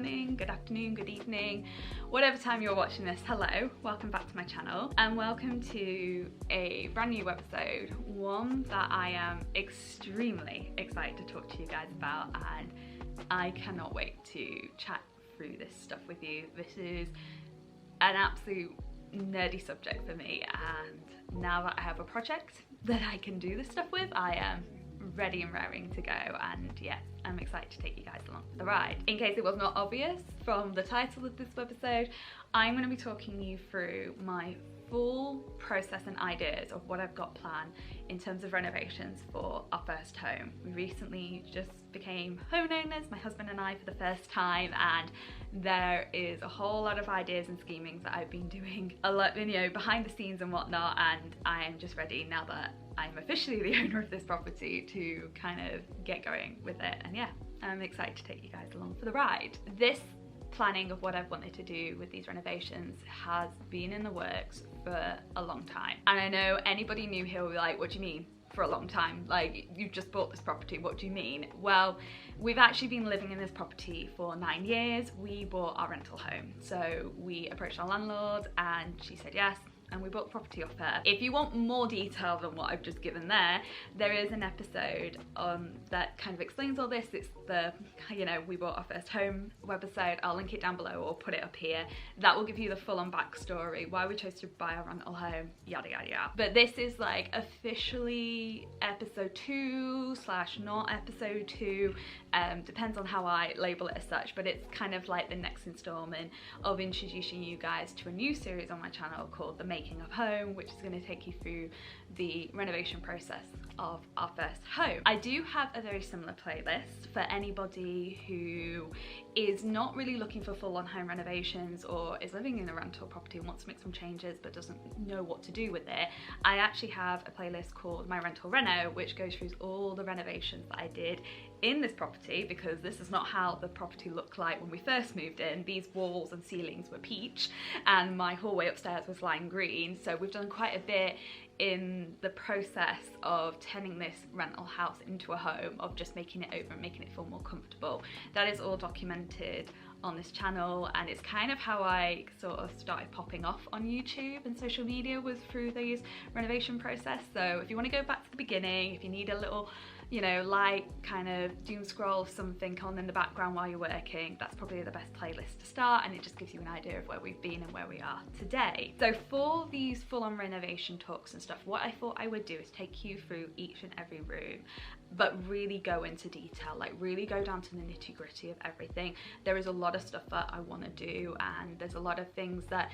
morning, good afternoon, good evening, whatever time you're watching this. Hello, welcome back to my channel and welcome to a brand new episode, one that I am extremely excited to talk to you guys about, and I cannot wait to chat through this stuff with you. This is an absolute nerdy subject for me, and now that I have a project that I can do this stuff with, I am ready and raring to go, and yeah, I'm excited to take you guys along for the ride. In case it was not obvious from the title of this episode, I'm going to be talking you through my full process and ideas of what I've got planned in terms of renovations for our first home. We recently just became homeowners, my husband and I, for the first time, and there is a whole lot of ideas and schemings that I've been doing a lot, you know, behind the scenes and whatnot, and I am just ready now that I'm officially the owner of this property to kind of get going with it. And yeah, I'm excited to take you guys along for the ride. This planning of what I've wanted to do with these renovations has been in the works for a long time, and I know anybody new here will be like, what do you mean for a long time? Like, you've just bought this property, what do you mean? Well, we've actually been living in this property for 9 years. We bought our rental home, so we approached our landlord and she said yes, and we bought the property off her. If you want more detail than what I've just given there is an episode that kind of explains all this. It's the, you know, we bought our first home website. I'll link it down below or put it up here. That will give you the full-on backstory, why we chose to buy our rental home, yada yada yada. But this is like officially episode 2 / not episode 2, depends on how I label it as such, but it's kind of like the next installment of introducing you guys to a new series on my channel called The Making of Home, which is going to take you through the renovation process of our first home. I do have a very similar playlist for anybody who is not really looking for full-on home renovations or is living in a rental property and wants to make some changes but doesn't know what to do with it. I actually have a playlist called My Rental Reno, which goes through all the renovations that I did in this property, because this is not how the property looked like when we first moved in. These walls and ceilings were peach and my hallway upstairs was lime green, so we've done quite a bit in the process of turning this rental house into a home, of just making it over and making it feel more comfortable. That is all documented on this channel, and it's kind of how I sort of started popping off on YouTube and social media, was through these renovation process. So if you want to go back to the beginning, if you need a little, you know, light kind of doom scroll something on in the background while you're working, that's probably the best playlist to start, and it just gives you an idea of where we've been and where we are today. So for these full-on renovation talks and stuff, what I thought I would do is take you through each and every room, but really go into detail, like really go down to the nitty-gritty of everything. There is a lot of stuff that I want to do, and there's a lot of things that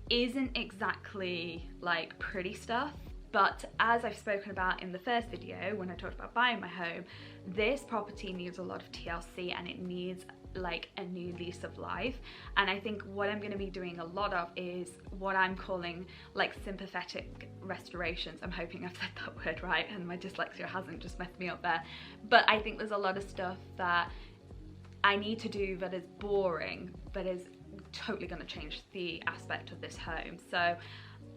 isn't exactly like pretty stuff. But as I've spoken about in the first video when I talked about buying my home, this property needs a lot of TLC and it needs like a new lease of life. And I think what I'm going to be doing a lot of is what I'm calling like sympathetic restorations. I'm hoping I've said that word right and my dyslexia hasn't just messed me up there. But I think there's a lot of stuff that I need to do that is boring, but is totally going to change the aspect of this home. So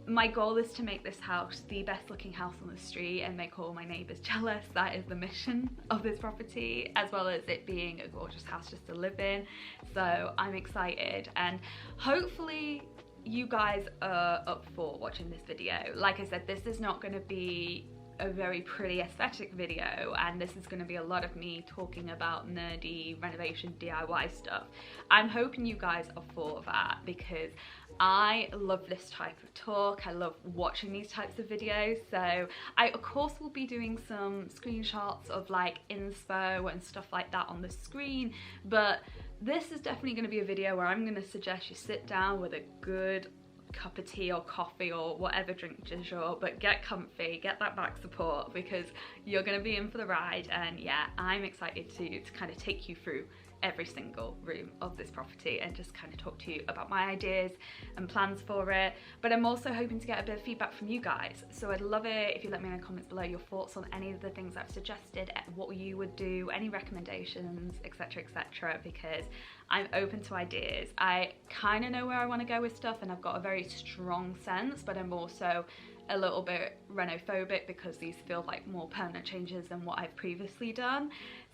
my goal is to make this house the best looking house on the street and make all my neighbours jealous. That is the mission of this property, as well as it being a gorgeous house just to live in. So I'm excited, and hopefully you guys are up for watching this video. Like I said, this is not going to be a very pretty aesthetic video, and this is going to be a lot of me talking about nerdy renovation DIY stuff. I'm hoping you guys are for that, because I love this type of talk. I love watching these types of videos. So I of course will be doing some screenshots of like inspo and stuff like that on the screen, but this is definitely going to be a video where I'm going to suggest you sit down with a good cup of tea or coffee or whatever drink du jour, but get comfy, get that back support, because you're going to be in for the ride. And yeah, I'm excited to kind of take you through every single room of this property and just kind of talk to you about my ideas and plans for it. But I'm also hoping to get a bit of feedback from you guys, so I'd love it if you let me know in the comments below your thoughts on any of the things I've suggested, what you would do, any recommendations, etc, etc, because I'm open to ideas. I kind of know where I want to go with stuff, and I've got a very strong sense, but I'm also a little bit renophobic because these feel like more permanent changes than what I've previously done.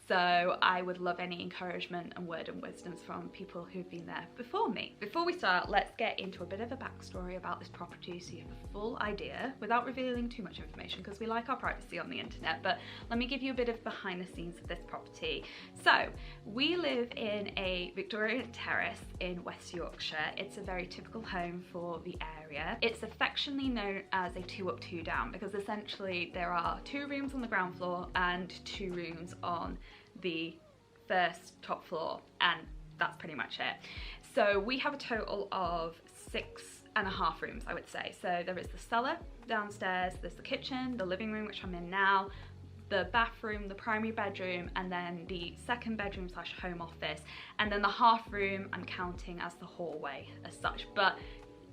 So I would love any encouragement and word and wisdoms from people who've been there before me. Before we start, let's get into a bit of a backstory about this property so you have a full idea without revealing too much information, because we like our privacy on the internet. But let me give you a bit of behind the scenes of this property. So we live in a Victorian terrace in West Yorkshire. It's a very typical home for the area. It's affectionately known as a 2 up 2 down because essentially there are 2 rooms on the ground floor and 2 rooms on the first top floor, and that's pretty much it. So we have a total of 6.5 rooms, I would say. So there is the cellar downstairs, there's the kitchen, the living room, which I'm in now, the bathroom, the primary bedroom, and then the second bedroom slash home office, and then the half room I'm counting as the hallway as such. But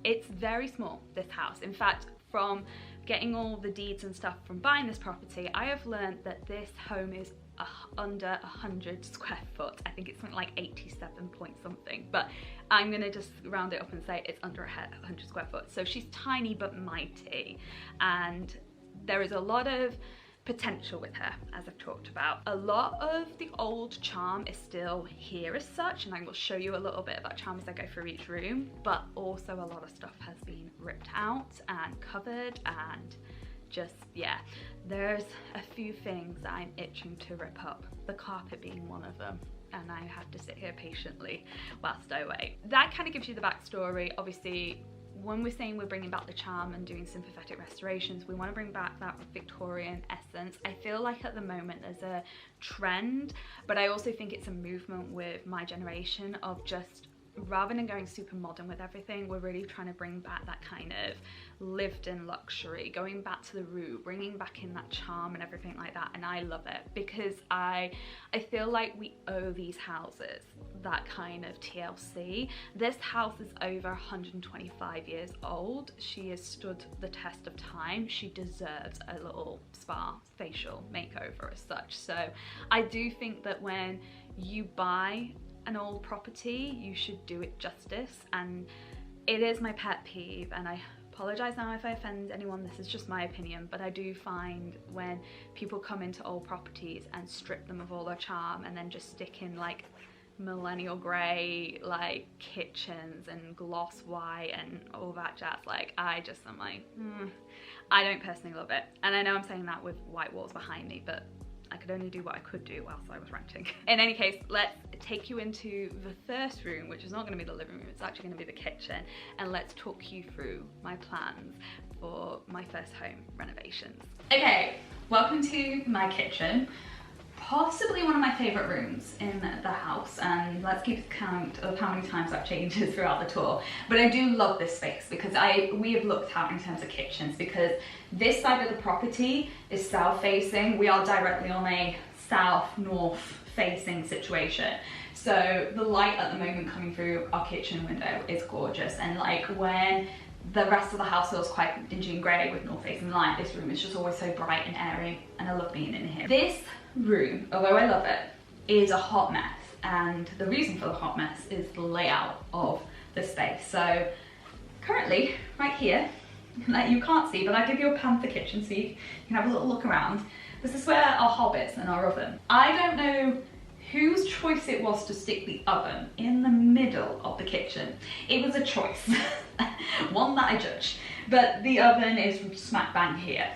it's very small, this house. In fact, from getting all the deeds and stuff from buying this property, I have learned that this home is under 100 square foot. I think it's something like 87 point something, but I'm gonna just round it up and say it's under 100 square foot. So she's tiny but mighty, and there is a lot of potential with her, as I've talked about. A lot of the old charm is still here as such, and I will show you a little bit of that charm as I go through each room, but also a lot of stuff has been ripped out and covered, and just, yeah, there's a few things that I'm itching to rip up, the carpet being one of them, and I have to sit here patiently whilst I wait. That kind of gives you the backstory. Obviously, when we're saying we're bringing back the charm and doing sympathetic restorations, we want to bring back that Victorian essence. I feel like at the moment there's a trend, but I also think it's a movement with my generation of just, rather than going super modern with everything, we're really trying to bring back that kind of lived-in luxury, going back to the root, bringing back in that charm and everything like that. And I love it because I feel like we owe these houses that kind of TLC. This house is over 125 years old. She has stood the test of time. She deserves a little spa facial makeover as such. So I do think that when you buy an old property, you should do it justice, and it is my pet peeve, and I apologize now if I offend anyone, this is just my opinion, but I do find when people come into old properties and strip them of all their charm and then just stick in like millennial grey like kitchens and gloss white and all that jazz, like I don't personally love it. And I know I'm saying that with white walls behind me, but I could only do what I could do whilst I was renting. In any case, let's take you into the first room, which is not going to be the living room, it's actually going to be the kitchen, and let's talk you through my plans for my first home renovations. Okay, welcome to my kitchen. Possibly one of my favourite rooms in the house, and let's keep count of how many times that changes throughout the tour. But I do love this space because we have looked out in terms of kitchens, because this side of the property is south facing. We are directly on a south-north facing situation. So the light at the moment coming through our kitchen window is gorgeous, and like when the rest of the house feels quite dingy and grey with north facing light, this room is just always so bright and airy, and I love being in here. This room, although I love it, is a hot mess, and the reason for the hot mess is the layout of the space. So currently, right here, like you can't see, but I'll give you a pan for the kitchen so you can have a little look around. This is where our hobbits and our oven. I don't know whose choice it was to stick the oven in the middle of the kitchen. It was a choice, one that I judged, but the oven is smack bang here.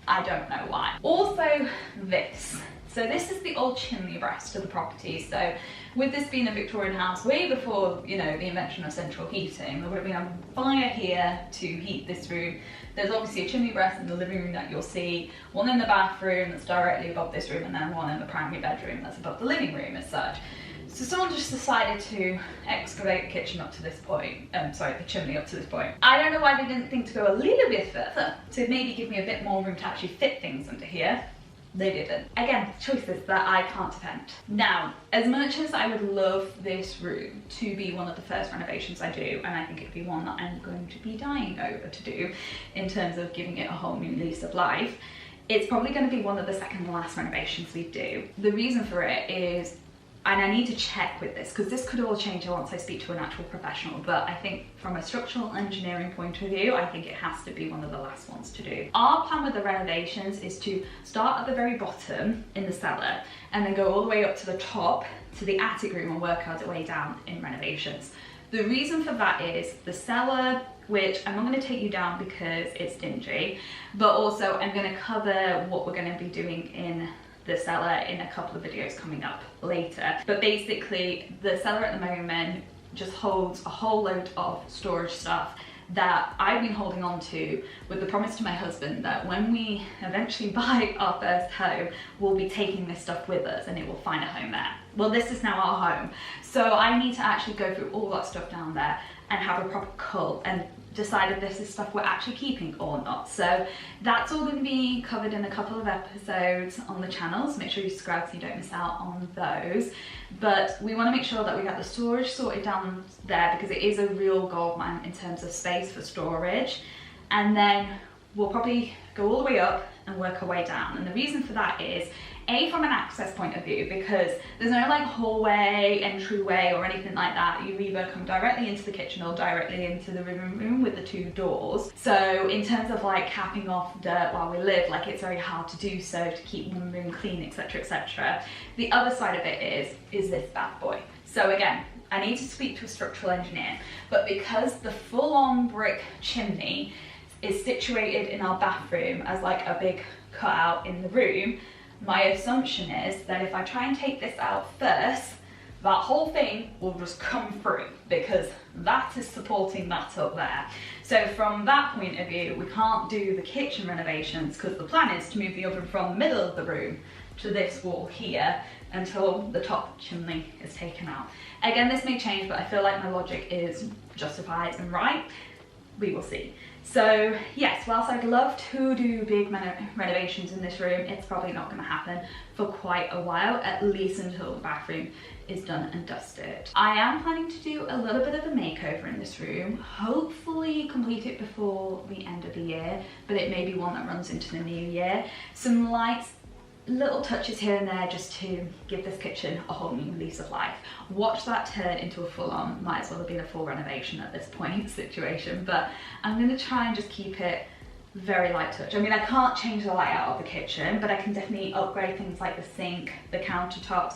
I don't know why. Also this. So this is the old chimney breast of the property. So with this being a Victorian house, way before, you know, the invention of central heating, there would have been a fire here to heat this room. There's obviously a chimney breast in the living room that you'll see, one in the bathroom that's directly above this room, and then one in the primary bedroom that's above the living room as such. So someone just decided to excavate the kitchen up to this point, the chimney up to this point. I don't know why they didn't think to go a little bit further to maybe give me a bit more room to actually fit things under here. They didn't. Again, choices that I can't defend. Now, as much as I would love this room to be one of the first renovations I do, and I think it'd be one that I'm going to be dying over to do in terms of giving it a whole new lease of life, it's probably going to be one of the second to last renovations we do. The reason for it is and I need to check with this because this could all change once I speak to an actual professional, but I think from a structural engineering point of view, I think it has to be one of the last ones to do. Our plan with the renovations is to start at the very bottom in the cellar and then go all the way up to the top to the attic room and work our way down in renovations. The reason for that is the cellar, which I'm not going to take you down because it's dingy, but also I'm going to cover what we're going to be doing in the cellar in a couple of videos coming up later. But basically the cellar at the moment just holds a whole load of storage stuff that I've been holding on to with the promise to my husband that when we eventually buy our first home, we'll be taking this stuff with us and it will find a home there. Well, this is now our home. So I need to actually go through all that stuff down there and have a proper cull and decide if this is stuff we're actually keeping or not. So that's all going to be covered in a couple of episodes on the channel, so make sure you subscribe so you don't miss out on those. But we want to make sure that we get the storage sorted down there because it is a real goldmine in terms of space for storage. And then we'll probably go all the way up and work our way down. And the reason for that is A, from an access point of view, because there's no like hallway, entryway or anything like that. You either come directly into the kitchen or directly into the living room with the two doors. So in terms of like capping off dirt while we live, like it's very hard to do so to keep one room clean, etc, etc. The other side of it is this bad boy. So again, I need to speak to a structural engineer, but because the full-on brick chimney is situated in our bathroom as like a big cutout in the room, my assumption is that if I try and take this out first, that whole thing will just come through because that is supporting that up there. So from that point of view, we can't do the kitchen renovations because the plan is to move the oven from the middle of the room to this wall here until the top chimney is taken out. Again, this may change, but I feel like my logic is justified and right. We will see. So yes, whilst I'd love to do big renovations in this room, it's probably not going to happen for quite a while, at least until the bathroom is done and dusted. I am planning to do a little bit of a makeover in this room, hopefully complete it before the end of the year, but it may be one that runs into the new year. Some lights, little touches here and there just to give this kitchen a whole new lease of life. Watch that turn into a full-on, might as well have been a full renovation at this point situation, but I'm going to try and just keep it very light touch. I mean, I can't change the layout of the kitchen, but I can definitely upgrade things like the sink, the countertops,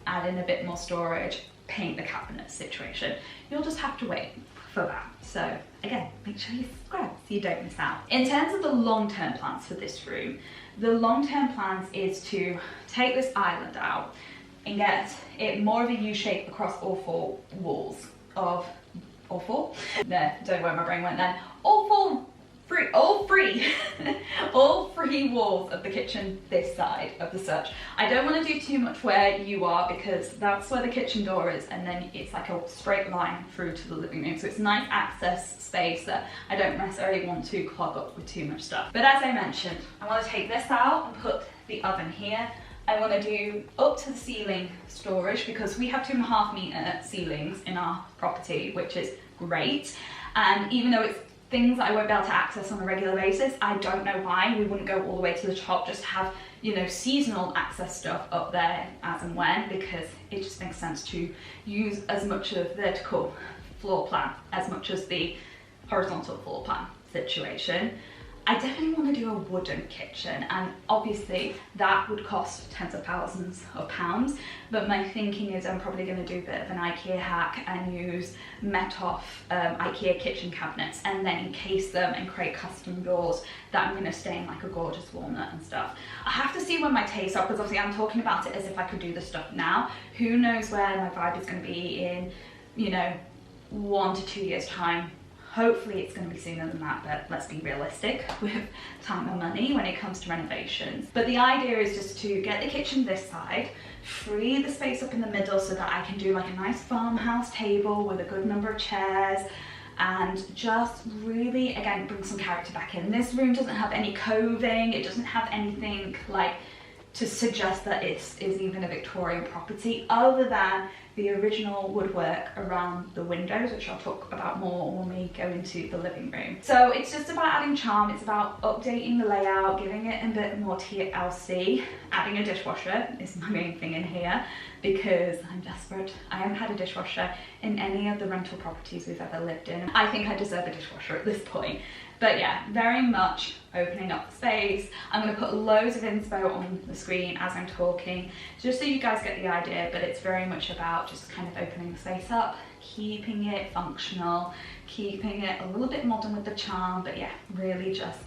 add in a bit more storage, paint the cabinet situation. You'll just have to wait for that. So again, make sure you subscribe so you don't miss out. In terms of the long-term plans for this room, the long-term plans is to take this island out and get it more of a U shape across all four walls of, all four? No, don't know where my brain went then. All three walls of the kitchen this side of the search. I don't want to do too much where you are because that's where the kitchen door is and then it's like a straight line through to the living room. So it's nice access space that I don't necessarily want to clog up with too much stuff. But as I mentioned, I want to take this out and put the oven here. I want to do up to the ceiling storage because we have 2.5 meter ceilings in our property, which is great. And even though it's things I won't be able to access on a regular basis, I don't know why we wouldn't go all the way to the top, just have, you know, seasonal access stuff up there as and when, because it just makes sense to use as much of vertical floor plan as much as the horizontal floor plan situation. I definitely want to do a wooden kitchen, and obviously that would cost tens of thousands of pounds, but my thinking is I'm probably going to do a bit of an IKEA hack and use met-off IKEA kitchen cabinets and then encase them and create custom doors that I'm going to stain like a gorgeous walnut and stuff. I have to see where my tastes are because obviously I'm talking about it as if I could do the stuff now. Who knows where my vibe is going to be in, you know, 1 to 2 years time. Hopefully it's going to be sooner than that, but let's be realistic with time and money when it comes to renovations. But the idea is just to get the kitchen this side, free the space up in the middle so that I can do like a nice farmhouse table with a good number of chairs and just really, again, bring some character back in. This room doesn't have any coving, it doesn't have anything like to suggest that it is even a Victorian property, other than the original woodwork around the windows, which I'll talk about more when we go into the living room. So it's just about adding charm, it's about updating the layout, giving it a bit more TLC. Adding a dishwasher is my main thing in here because I'm desperate. I haven't had a dishwasher in any of the rental properties we've ever lived in. I think I deserve a dishwasher at this point. But yeah, very much opening up the space. I'm going to put loads of inspo on the screen as I'm talking, just so you guys get the idea, but it's very much about just kind of opening the space up, keeping it functional, keeping it a little bit modern with the charm, but yeah, really just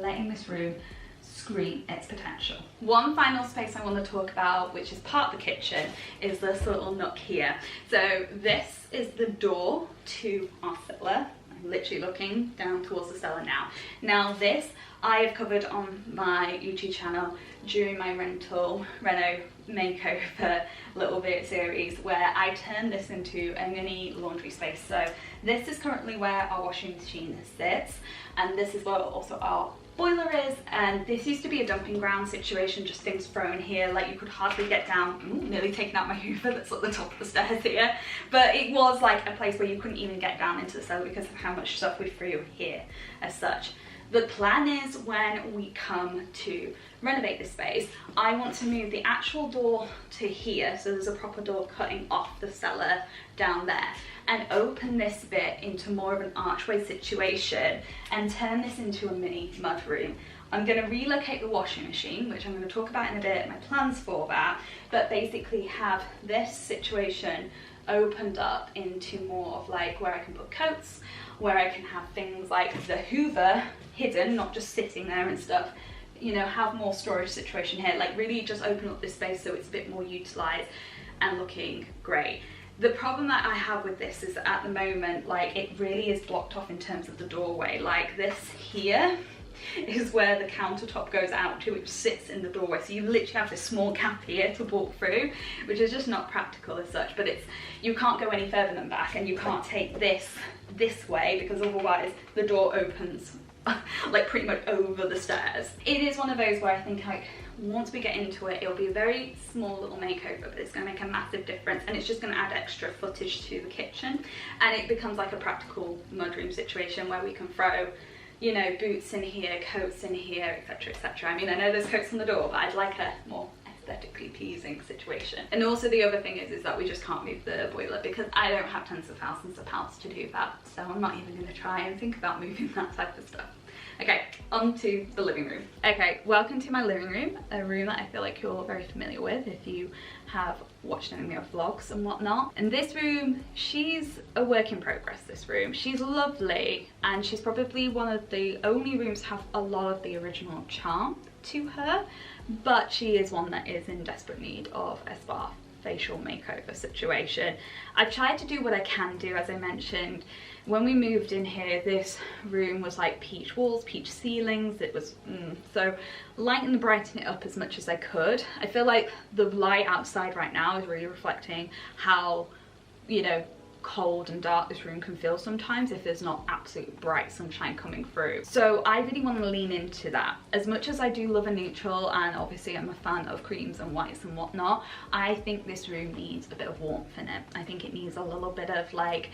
letting this room scream its potential. One final space I want to talk about, which is part of the kitchen, is this little nook here. So this is the door to our cellar. Literally looking down towards the cellar now. Now this I have covered on my YouTube channel during my Reno makeover little bit series, where I turned this into a mini laundry space. So this is currently where our washing machine sits, and this is where also our boiler is, and this used to be a dumping ground situation, just things thrown here, like you could hardly get down. Nearly taking out my Hoover that's at the top of the stairs here, but it was like a place where you couldn't even get down into the cellar because of how much stuff we threw here as such. The plan is, when we come to renovate this space, I want to move the actual door to here, so there's a proper door cutting off the cellar down there, and open this bit into more of an archway situation and turn this into a mini mud room. I'm going to relocate the washing machine, which I'm going to talk about in a bit, my plans for that, but basically have this situation opened up into more of like where I can put coats, where I can have things like the Hoover hidden, not just sitting there and stuff, you know, have more storage situation here, like really just open up this space so it's a bit more utilized and looking great. The problem that I have with this is that at the moment, like, it really is blocked off in terms of the doorway. Like this here is where the countertop goes out to, which sits in the doorway. So you literally have this small gap here to walk through, which is just not practical as such, but it's, you can't go any further than back, and you can't take this way because otherwise the door opens like pretty much over the stairs. It is one of those where I think, like, once we get into it, it'll be a very small little makeover, but it's going to make a massive difference, and it's just going to add extra footage to the kitchen, and it becomes like a practical mudroom situation where we can throw, you know, boots in here, coats in here, etc, etc. I mean, I know there's coats on the door, but I'd like a more aesthetically pleasing situation. And also the other thing is that we just can't move the boiler because I don't have tens of thousands of pounds to do that, so I'm not even going to try and think about moving that type of stuff. Okay, on to the living room. Okay, welcome to my living room, a room that I feel like you're very familiar with if you have watched any of my vlogs and whatnot. And this room, she's a work in progress, this room. She's lovely, and she's probably one of the only rooms to have a lot of the original charm to her, but she is one that is in desperate need of a spa facial makeover situation. I've tried to do what I can do. As I mentioned, when we moved in here, this room was like peach walls, peach ceilings. It was so lighten and brighten it up as much as I could. I feel like the light outside right now is really reflecting how, you know, cold and dark this room can feel sometimes if there's not absolute bright sunshine coming through. So I really want to lean into that. As much as I do love a neutral, and obviously I'm a fan of creams and whites and whatnot, I think this room needs a bit of warmth in it. I think it needs a little bit of like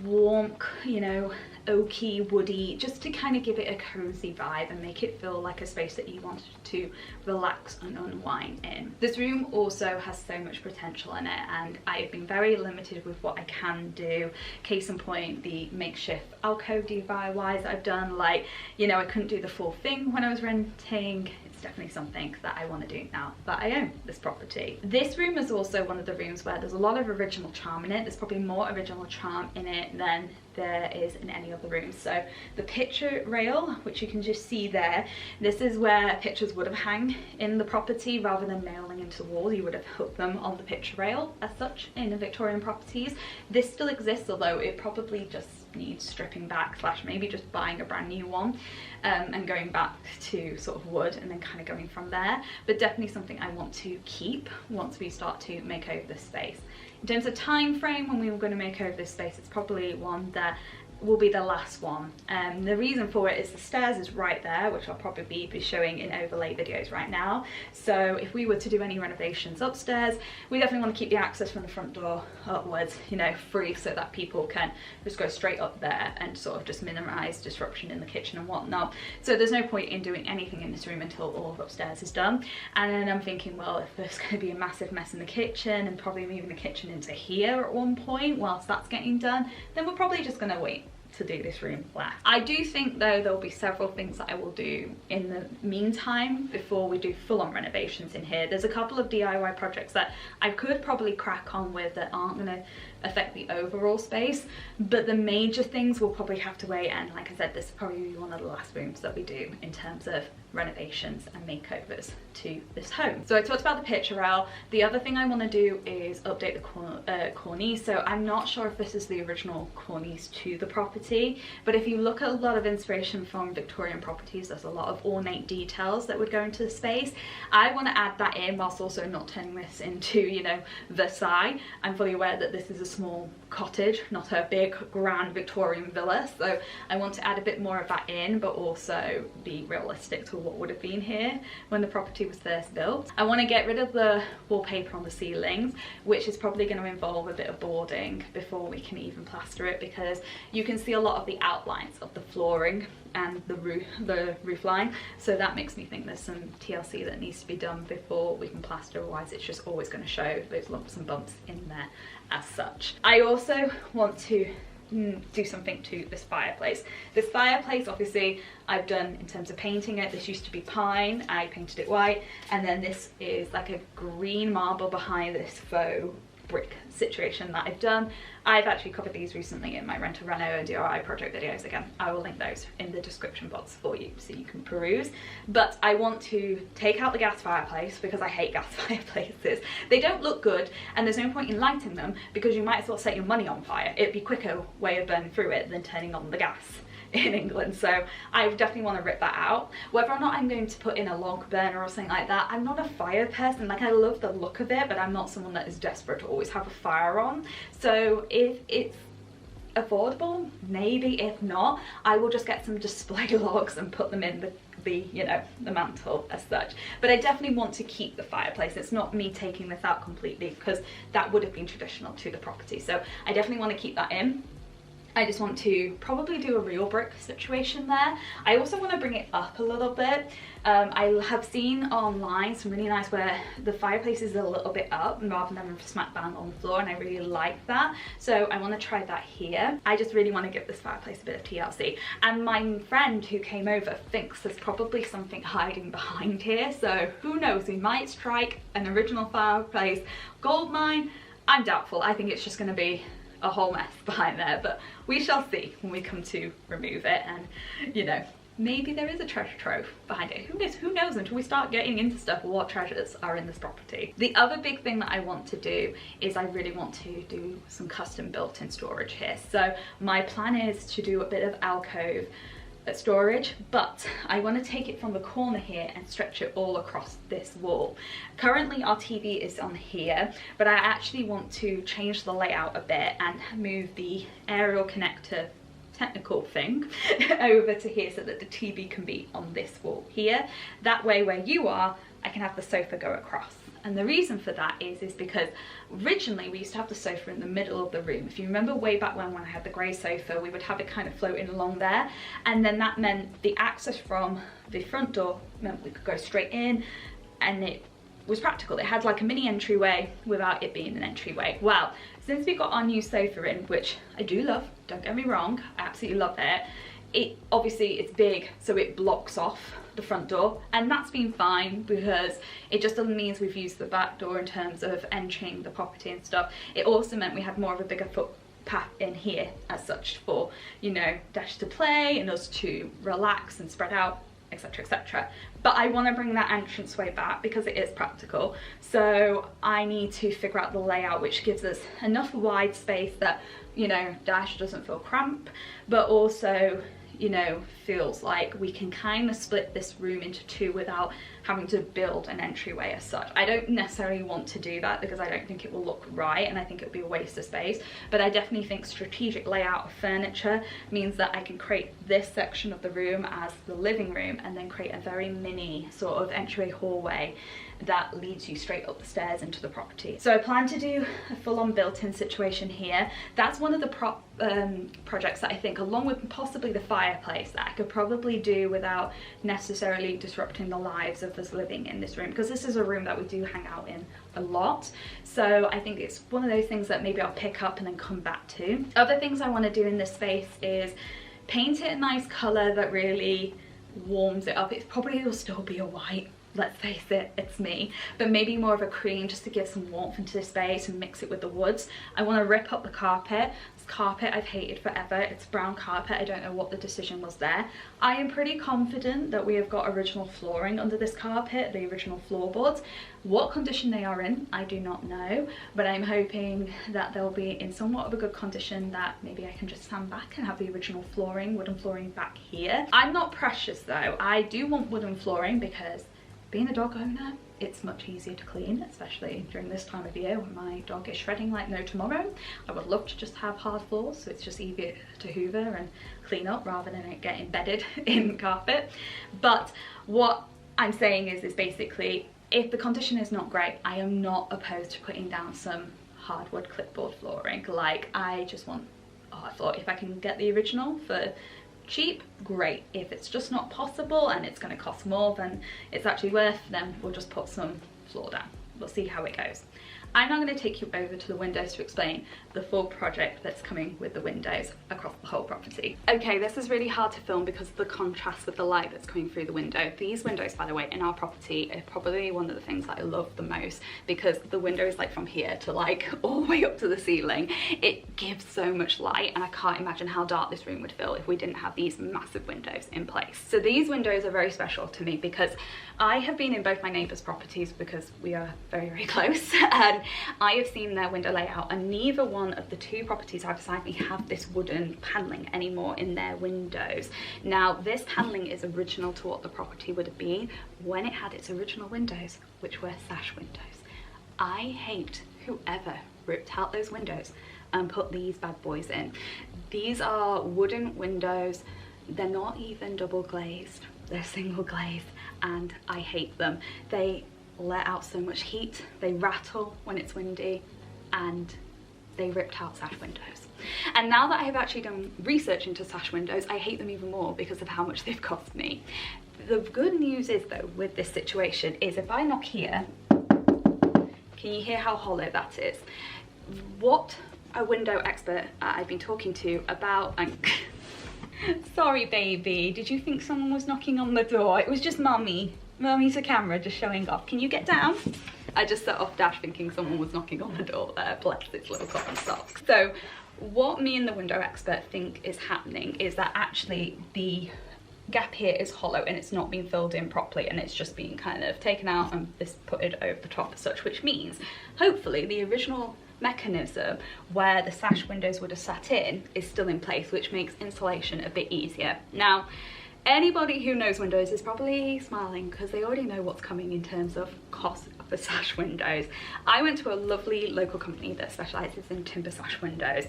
warm, you know, oaky, woody, just to kind of give it a cozy vibe and make it feel like a space that you wanted to relax and unwind in. This room also has so much potential in it, and I've been very limited with what I can do. Case in point, the makeshift alcove DIYs I've done, like, you know, I couldn't do the full thing when I was renting. It's definitely something that I want to do now that I own this property. This room is also one of the rooms where there's a lot of original charm in it. There's probably more original charm in it than there is in any other room. So the picture rail, which you can just see there, this is where pictures would have hung in the property rather than nailing into the wall. You would have hooked them on the picture rail as such in the Victorian properties. This still exists, although it probably just needs stripping back / maybe just buying a brand new one and going back to sort of wood and then kind of going from there. But definitely something I want to keep once we start to make over this space. In terms of time frame when we were going to make over this space, it's probably one that will be the last one. The reason for it is the stairs is right there, which I'll probably be showing in overlay videos right now. So if we were to do any renovations upstairs, we definitely want to keep the access from the front door upwards, you know, free, so that people can just go straight up there and sort of just minimize disruption in the kitchen and whatnot. So there's no point in doing anything in this room until all of upstairs is done. And then I'm thinking, well, if there's going to be a massive mess in the kitchen and probably moving the kitchen into here at one point whilst that's getting done, then we're probably just going to wait to do this room last. I do think though there'll be several things that I will do in the meantime before we do full-on renovations in here. There's a couple of DIY projects that I could probably crack on with that aren't going to affect the overall space, but the major things will probably have to wait, and like I said, this will probably be one of the last rooms that we do in terms of renovations and makeovers to this home. So I talked about the picture rail. The other thing I want to do is update the cornice. So I'm not sure if this is the original cornice to the property, but if you look at a lot of inspiration from Victorian properties, there's a lot of ornate details that would go into the space. I want to add that in whilst also not turning this into, you know, Versailles. I'm fully aware that this is a small cottage, not a big grand Victorian villa, so I want to add a bit more of that in, but also be realistic to what would have been here when the property was first built. I want to get rid of the wallpaper on the ceilings, which is probably going to involve a bit of boarding before we can even plaster it, because you can see a lot of the outlines of the flooring and the roof line, so that makes me think there's some TLC that needs to be done before we can plaster, otherwise it's just always going to show those lumps and bumps in there as such. I also want to do something to this fireplace. This fireplace, obviously, I've done in terms of painting it. This used to be pine, I painted it white, and then this is like a green marble behind this faux brick situation that I've done. I've actually covered these recently in my Reno and DIY project videos. Again, I will link those in the description box for you so you can peruse. But I want to take out the gas fireplace because I hate gas fireplaces. They don't look good, and there's no point in lighting them because you might as well set your money on fire. It'd be a quicker way of burning through it than turning on the gas in England. So I definitely want to rip that out. Whether or not I'm going to put in a log burner or something like that, I'm not a fire person. Like, I love the look of it, but I'm not someone that is desperate to always have a fire on. So if it's affordable, maybe. If not, I will just get some display logs and put them in the you know, the mantle as such. But I definitely want to keep the fireplace. It's not me taking this out completely, because that would have been traditional to the property. So I definitely want to keep that in. I just want to probably do a real brick situation there. I also want to bring it up a little bit. I have seen online some really nice where the fireplace is a little bit up rather than smack bang on the floor, and I really like that. So I want to try that here. I just really want to give this fireplace a bit of TLC. And my friend who came over thinks there's probably something hiding behind here. So who knows, we might strike an original fireplace gold mine. I'm doubtful. I think it's just going to be a whole mess behind there, but we shall see when we come to remove it. And you know, maybe there is a treasure trove behind it. Who knows until we start getting into stuff, what treasures are in this property. The other big thing that I want to do is I really want to do some custom built-in storage here. So my plan is to do a bit of alcove storage, but I want to take it from the corner here and stretch it all across this wall. Currently our TV is on here, but I actually want to change the layout a bit and move the aerial connector technical thing over to here so that the TV can be on this wall here. That way, where you are, I can have the sofa go across. And the reason for that is because originally we used to have the sofa in the middle of the room. If you remember way back when I had the grey sofa, we would have it kind of floating along there, and then that meant the access from the front door meant we could go straight in, and it was practical. It had like a mini entryway without it being an entryway. Well, since we got our new sofa in, which I do love, don't get me wrong, I absolutely love it, obviously it's big, so it blocks off the front door, and that's been fine because it just means we've used the back door in terms of entering the property and stuff. It also meant we had more of a bigger footpath in here as such for, you know, Dash to play and us to relax and spread out, etc, etc. But I want to bring that entranceway back because it is practical. So I need to figure out the layout which gives us enough wide space that, you know, Dash doesn't feel cramped, but also, you know, feels like we can kind of split this room into two without having to build an entryway as such. I don't necessarily want to do that because I don't think it will look right, and I think it would be a waste of space, but I definitely think strategic layout of furniture means that I can create this section of the room as the living room and then create a very mini sort of entryway hallway that leads you straight up the stairs into the property. So I plan to do a full-on built-in situation here. That's one of the projects that I think, along with possibly the fireplace, that I could probably do without necessarily disrupting the lives of us living in this room, because this is a room that we do hang out in a lot. So I think it's one of those things that maybe I'll pick up and then come back to. Other things I want to do in this space is paint it a nice colour that really warms it up. It probably will still be a white, let's face it, it's me, but maybe more of a cream just to give some warmth into the space and mix it with the woods. I want to rip up the carpet. This carpet I've hated forever. It's brown carpet. I don't know what the decision was there. I am pretty confident that we have got original flooring under this carpet, the original floorboards. What condition they are in, I do not know, but I'm hoping that they'll be in somewhat of a good condition, that maybe I can just stand back and have the original flooring, wooden flooring back here. I'm not precious though. I do want wooden flooring because being a dog owner, it's much easier to clean, especially during this time of year when my dog is shredding like no tomorrow. I would love to just have hard floors, so it's just easier to hoover and clean up rather than it get embedded in carpet. But what I'm saying is basically, if the condition is not great, I am not opposed to putting down some hardwood clipboard flooring. Like, I just want, I thought if I can get the original for cheap, great. If it's just not possible and it's going to cost more than it's actually worth, then we'll just put some floor down. We'll see how it goes. I'm now going to take you over to the windows to explain the full project that's coming with the windows across the whole property. Okay, this is really hard to film because of the contrast with the light that's coming through the window. These windows, by the way, in our property are probably one of the things that I love the most, because the window is like from here to like all the way up to the ceiling. It gives so much light, and I can't imagine how dark this room would feel if we didn't have these massive windows in place. So these windows are very special to me because I have been in both my neighbours' properties because we are very, very close, and I have seen their window layout, and neither one of the two properties I've beside me have this wooden panelling anymore in their windows. Now, this panelling is original to what the property would have been when it had its original windows, which were sash windows. I hate whoever ripped out those windows and put these bad boys in. These are wooden windows. They're not even double glazed, they're single glazed, and I hate them. They let out so much heat, they rattle when it's windy, and they ripped out sash windows. And now that I have actually done research into sash windows, I hate them even more because of how much they've cost me. The good news is though, with this situation, is if I knock here, can you hear how hollow that is? What a window expert I've been talking to about, and sorry baby, did you think someone was knocking on the door? It was just mummy. Mummy's a camera just showing off. Can you get down? I just set off Dash thinking someone was knocking on the door there. Bless its little cotton socks. So what me and the window expert think is happening is that actually the gap here is hollow and it's not being filled in properly, and it's just being kind of taken out and this putted over the top as such, which means hopefully the original mechanism where the sash windows would have sat in is still in place, which makes installation a bit easier. Now, anybody who knows windows is probably smiling because they already know what's coming in terms of cost for sash windows. I went to a lovely local company that specialises in timber sash windows.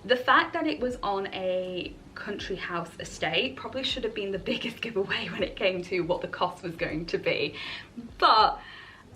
The fact that it was on a country house estate probably should have been the biggest giveaway when it came to what the cost was going to be. But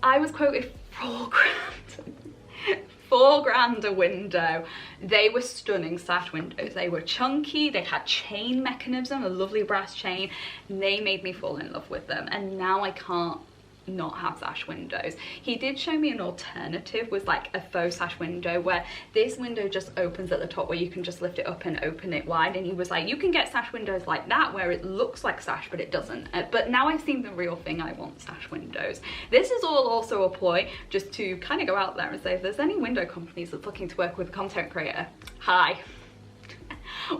I was quoted £4 grand. £4 grand a window. They were stunning sash windows. They were chunky, they had chain mechanism, a lovely brass chain, and they made me fall in love with them, and now I can't not have sash windows. He did show me an alternative with like a faux sash window where this window just opens at the top, where you can just lift it up and open it wide, and he was like, you can get sash windows like that where it looks like sash but it doesn't. But now I've seen the real thing, I want sash windows. This is all also a ploy just to kind of go out there and say, if there's any window companies that's looking to work with a content creator, hi,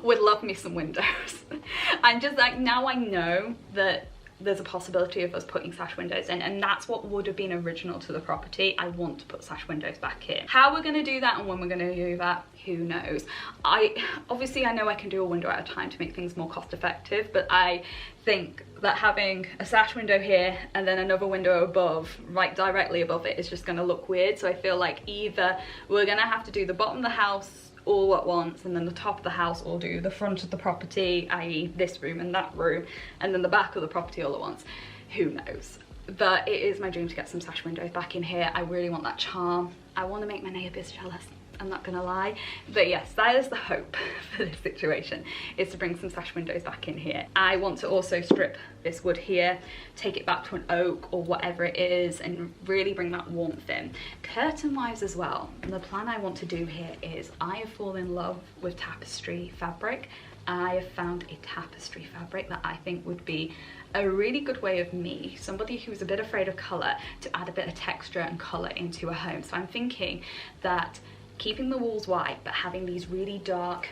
would love me some windows. I'm just like, now I know that there's a possibility of us putting sash windows in, and that's what would have been original to the property. I want to put sash windows back in. How we're going to do that and when we're going to do that, who knows. Obviously I know I can do a window at a time to make things more cost effective, but I think that having a sash window here and then another window above, right directly above it, is just going to look weird. So I feel like either we're going to have to do the bottom of the house all at once, and then the top of the house, or do the front of the property, i.e. this room and that room, and then the back of the property all at once. Who knows. But it is my dream to get some sash windows back in here. I really want that charm. I want to make my neighbours jealous, I'm not gonna lie. But yes, that is the hope for this situation, is to bring some sash windows back in here. I want to also strip this wood here, take it back to an oak or whatever it is, and really bring that warmth in. Curtain wise as well, the plan I want to do here is, I have fallen in love with tapestry fabric. I have found a tapestry fabric that I think would be a really good way of me, somebody who's a bit afraid of colour, to add a bit of texture and colour into a home. So I'm thinking that keeping the walls white but having these really dark,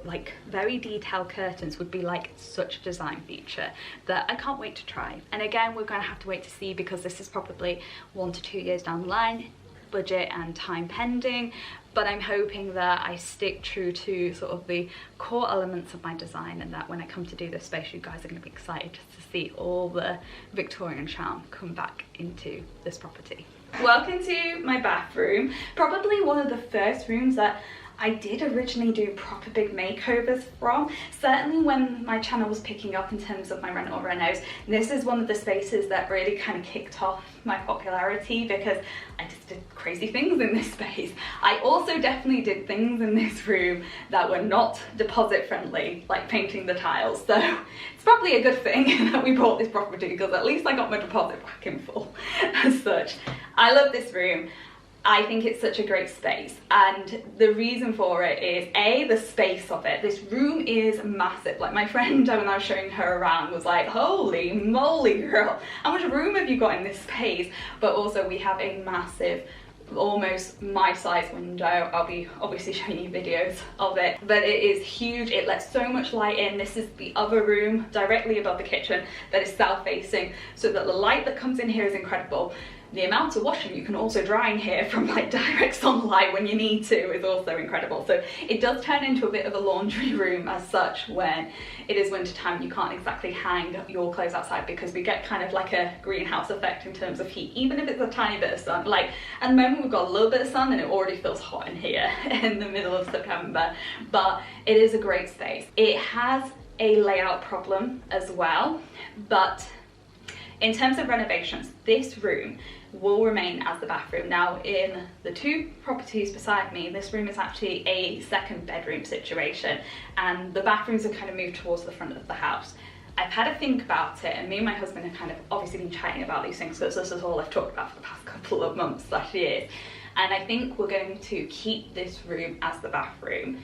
like very detailed curtains would be like such a design feature that I can't wait to try. And again, we're going to have to wait to see, because this is probably 1 to 2 years down the line, budget and time pending. But I'm hoping that I stick true to sort of the core elements of my design, and that when I come to do this space, you guys are going to be excited just to see all the Victorian charm come back into this property. Welcome to my bathroom. Probably one of the first rooms that I did originally do proper big makeovers from. Certainly when my channel was picking up in terms of my renos, this is one of the spaces that really kind of kicked off my popularity, because I just did crazy things in this space. I also definitely did things in this room that were not deposit friendly, like painting the tiles. So it's probably a good thing that we bought this property, because at least I got my deposit back in full as such. I love this room. I think it's such a great space, and the reason for it is A, the space of it. This room is massive. Like my friend, when I was showing her around, was like, holy moly girl, how much room have you got in this space? But also we have a massive, almost my size window. I'll be obviously showing you videos of it, but it is huge. It lets so much light in. This is the other room directly above the kitchen that is south facing, so that the light that comes in here is incredible. The amount of washing you can also dry in here from like direct sunlight when you need to is also incredible. So it does turn into a bit of a laundry room as such when it is winter time. You can't exactly hang your clothes outside, because we get kind of like a greenhouse effect in terms of heat, even if it's a tiny bit of sun. Like at the moment we've got a little bit of sun and it already feels hot in here in the middle of September, but it is a great space. It has a layout problem as well, but in terms of renovations, this room will remain as the bathroom. Now in the 2 properties beside me, this room is actually a 2nd bedroom situation, and the bathrooms have kind of moved towards the front of the house. I've had to think about it, and me and my husband have kind of obviously been chatting about these things, because this is all I've talked about for the past couple of months / years. And I think we're going to keep this room as the bathroom.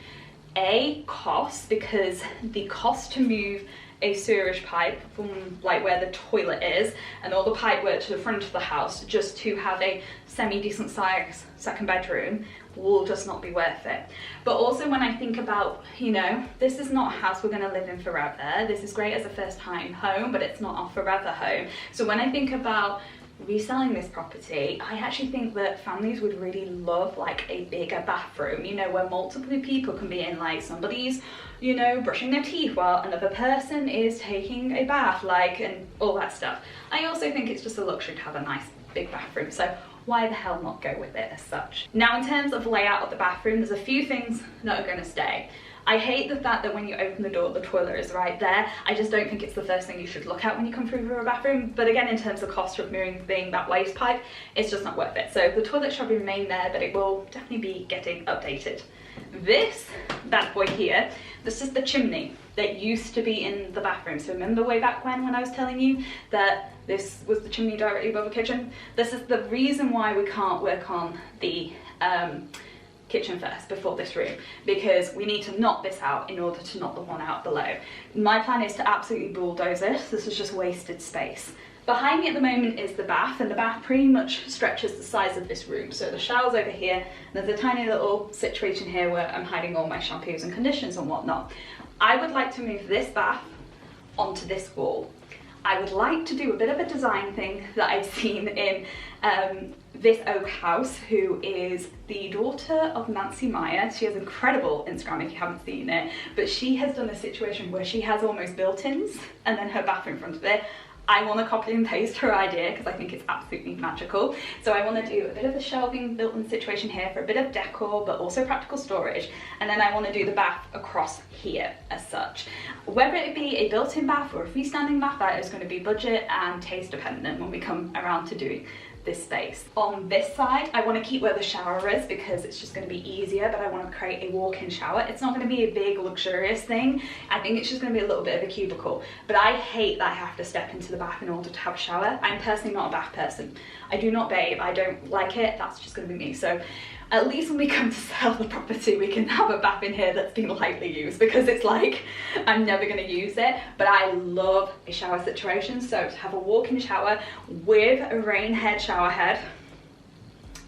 A, cost, because the cost to move a sewerage pipe from like where the toilet is and all the pipe work to the front of the house just to have a semi-decent size 2nd bedroom will just not be worth it. But also when I think about, you know, this is not a house we're going to live in forever. This is great as a first time home, but it's not our forever home. So when I think about reselling this property, I actually think that families would really love like a bigger bathroom, you know, where multiple people can be in. Like somebody's, you know, brushing their teeth while another person is taking a bath, like, and all that stuff. I also think it's just a luxury to have a nice big bathroom, so why the hell not go with it as such. Now in terms of layout of the bathroom, there's a few things that are going to stay. I hate the fact that when you open the door, the toilet is right there. I just don't think it's the first thing you should look at when you come through for a bathroom. But again, in terms of cost of removing that waste pipe, it's just not worth it. So the toilet shall remain there, but it will definitely be getting updated. This bad boy here, this is the chimney that used to be in the bathroom. So remember way back when I was telling you that this was the chimney directly above the kitchen? This is the reason why we can't work on the kitchen first before this room, because we need to knock this out in order to knock the one out below. My plan is to absolutely bulldoze this. This is just wasted space. Behind me at the moment is the bath, and the bath pretty much stretches the size of this room. So the shower's over here, and there's a tiny little situation here where I'm hiding all my shampoos and conditioners and whatnot. I would like to move this bath onto this wall. I would like to do a bit of a design thing that I've seen in this Oak House, who is the daughter of Nancy Meyer. She has incredible Instagram if you haven't seen it, but she has done a situation where she has almost built-ins and then her bath in front of it. I want to copy and paste her idea because I think it's absolutely magical. So I want to do a bit of a shelving built-in situation here for a bit of decor, but also practical storage. And then I want to do the bath across here as such. Whether it be a built-in bath or a freestanding bath, that is going to be budget and taste dependent when we come around to doing this space. On this side, I want to keep where the shower is because it's just going to be easier, but I want to create a walk-in shower. It's not going to be a big luxurious thing. I think it's just going to be a little bit of a cubicle, but I hate that I have to step into the bath in order to have a shower. I'm personally not a bath person. I do not bathe. I don't like it. That's just going to be me. So at least when we come to sell the property, we can have a bath in here that's been lightly used, because it's like, I'm never going to use it, but I love a shower situation. So to have a walk-in shower with a rain head shower head,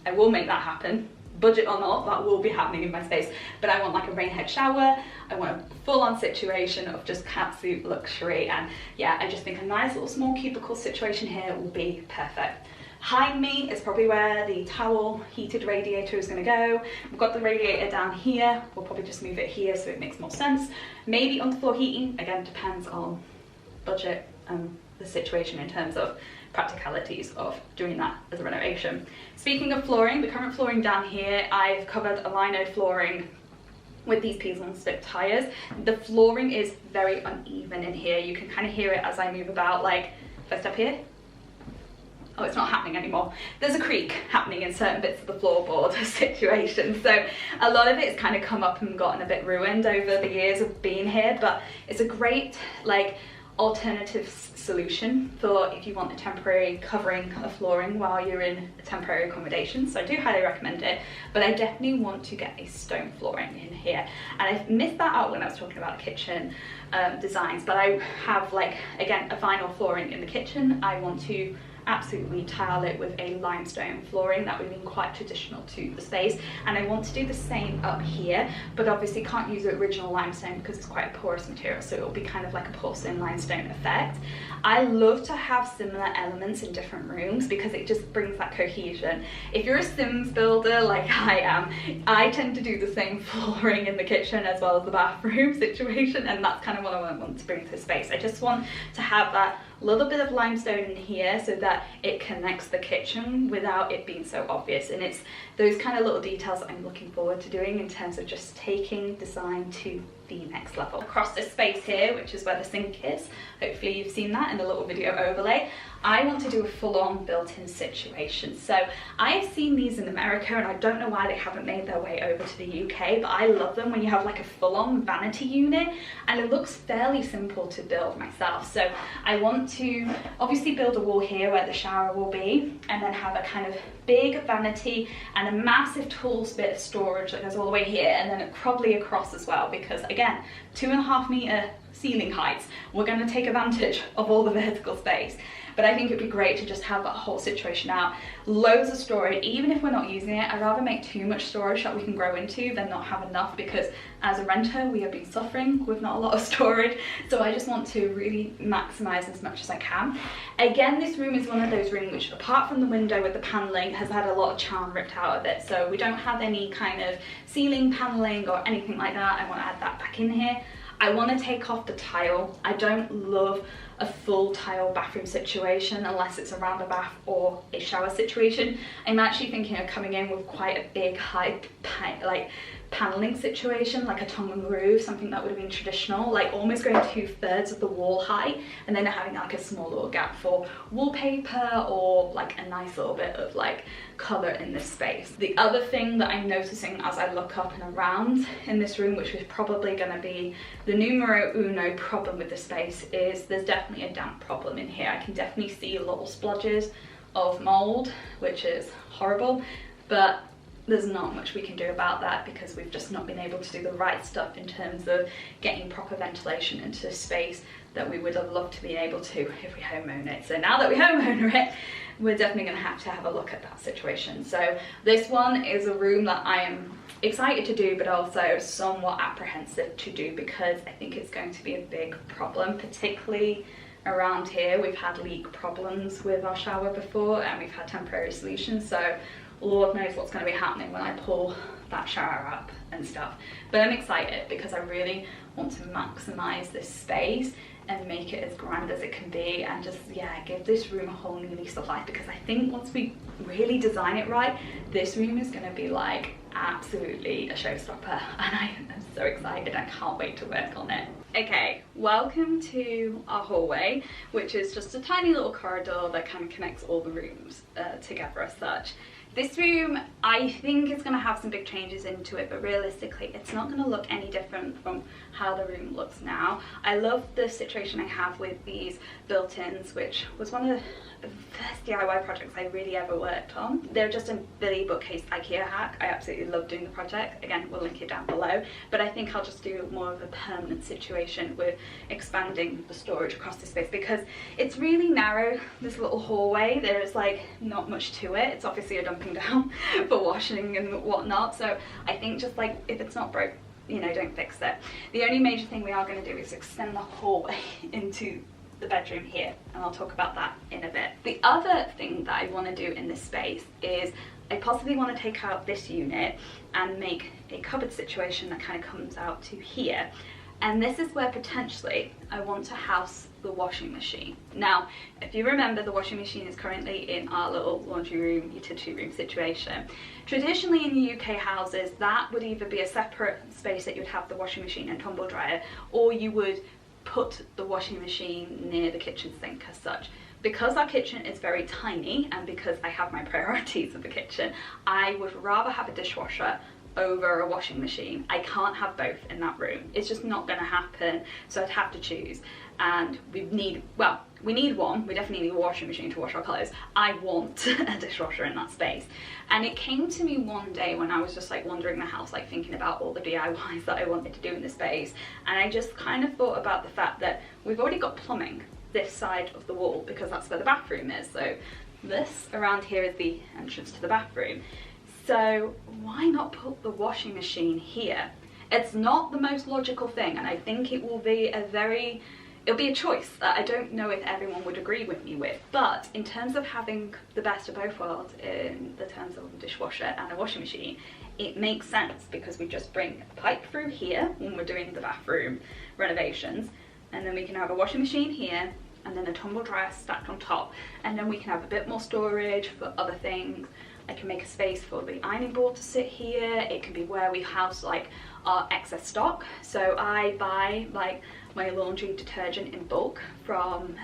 I will make that happen. Budget or not, that will be happening in my space. But I want like a rain head shower. I want a full-on situation of just catsuit luxury. And yeah, I just think a nice little small cubicle situation here will be perfect. Behind me is probably where the towel heated radiator is going to go. We've got the radiator down here. We'll probably just move it here so it makes more sense. Maybe underfloor heating, again, depends on budget and the situation in terms of practicalities of doing that as a renovation. Speaking of flooring, the current flooring down here, I've covered a lino flooring with these peel and stick tires. The flooring is very uneven in here. You can kind of hear it as I move about. Like if I step here, oh, it's not happening anymore. There's a creak happening in certain bits of the floorboard situation. So a lot of it's kind of come up and gotten a bit ruined over the years of being here, but it's a great like alternative solution for if you want a temporary covering of flooring while you're in a temporary accommodation. So I do highly recommend it, but I definitely want to get a stone flooring in here. And I missed that out when I was talking about kitchen designs, but I have like, again, a vinyl flooring in the kitchen. I want to absolutely tile it with a limestone flooring. That would be quite traditional to the space, and I want to do the same up here, but obviously can't use the original limestone because it's quite a porous material, so it'll be kind of like a porcelain limestone effect. I love to have similar elements in different rooms because it just brings that cohesion. If you're a Sims builder like I am, I tend to do the same flooring in the kitchen as well as the bathroom situation, and that's kind of what I want to bring to the space. I just want to have that little bit of limestone in here so that it connects the kitchen without it being so obvious, and it's those kind of little details that I'm looking forward to doing in terms of just taking design to the next level. Across this space here, which is where the sink is, hopefully you've seen that in the little video overlay, I want to do a full-on built-in situation. So I've seen these in America, and I don't know why they haven't made their way over to the UK, but I love them when you have like a full-on vanity unit, and it looks fairly simple to build myself. So I want to obviously build a wall here where the shower will be, and then have a kind of big vanity and a massive tools bit of storage that goes all the way here, and then probably across as well, because again, 2.5 meter ceiling heights, we're going to take advantage of all the vertical space. But I think it'd be great to just have that whole situation out. Loads of storage, even if we're not using it. I'd rather make too much storage that we can grow into than not have enough, because as a renter, we have been suffering with not a lot of storage. So I just want to really maximize as much as I can. Again, this room is one of those rooms which, apart from the window with the paneling, has had a lot of charm ripped out of it. So we don't have any kind of ceiling paneling or anything like that. I want to add that back in here. I want to take off the tile. I don't love a full tile bathroom situation unless it's around a bath or a shower situation. I'm actually thinking of coming in with quite a big high paneling situation, like a tongue and groove, something that would have been traditional, like almost going 2/3 of the wall height, and then having like a small little gap for wallpaper or like a nice little bit of like colour in this space. The other thing that I'm noticing as I look up and around in this room, which is probably going to be the numero uno problem with the space, is there's definitely a damp problem in here. I can definitely see little splodges of mould, which is horrible, but there's not much we can do about that because we've just not been able to do the right stuff in terms of getting proper ventilation into space that we would have loved to be able to if we homeown it. So now that we homeowner it, we're definitely going to have a look at that situation. So this one is a room that I am excited to do, but also somewhat apprehensive to do, because I think it's going to be a big problem, particularly around here we've had leak problems with our shower before, and we've had temporary solutions, so Lord knows what's going to be happening when I pull that shower up and stuff. But I'm excited because I really want to maximize this space and make it as grand as it can be, and just, yeah, give this room a whole new lease of life, because I think once we really design it right, this room is going to be like absolutely a showstopper, and I am so excited. I can't wait to work on it. Okay, welcome to our hallway, which is just a tiny little corridor that kind of connects all the rooms together as such. This room, I think it's going to have some big changes into it, but realistically it's not going to look any different from how the room looks now. I love the situation I have with these built-ins, which was one of the first DIY projects I really ever worked on. They're just a Billy bookcase IKEA hack. I absolutely love doing the project. Again, we'll link it down below, but I think I'll just do more of a permanent situation with expanding the storage across this space, because it's really narrow, this little hallway. There's like not much to it. It's obviously a dumping down for washing and whatnot, so I think just like, if it's not broke, you know, don't fix it. The only major thing we are going to do is extend the hallway into the bedroom here, and I'll talk about that in a bit. The other thing that I want to do in this space is I possibly want to take out this unit and make a cupboard situation that kind of comes out to here, and this is where potentially I want to house the washing machine. Now, if you remember, the washing machine is currently in our little laundry room, utility room situation. Traditionally in the UK houses, that would either be a separate space that you'd have the washing machine and tumble dryer, or you would put the washing machine near the kitchen sink as such. Because our kitchen is very tiny, and because I have my priorities of the kitchen, I would rather have a dishwasher over a washing machine. I can't have both in that room. It's just not going to happen, so I'd have to choose. And we need one. We definitely need a washing machine to wash our clothes. I want a dishwasher in that space. And it came to me one day when I was just like wandering the house, like thinking about all the DIYs that I wanted to do in this space, and I just kind of thought about the fact that we've already got plumbing this side of the wall, because that's where the bathroom is. So this around here is the entrance to the bathroom. So why not put the washing machine here? It's not the most logical thing, and I think it will be it'll be a choice that I don't know if everyone would agree with me with, but in terms of having the best of both worlds in the terms of a dishwasher and a washing machine, it makes sense, because we just bring a pipe through here when we're doing the bathroom renovations, and then we can have a washing machine here, and then a tumble dryer stacked on top, and then we can have a bit more storage for other things. I can make a space for the ironing board to sit here. It can be where we house like our excess stock. So I buy like my laundry detergent in bulk from,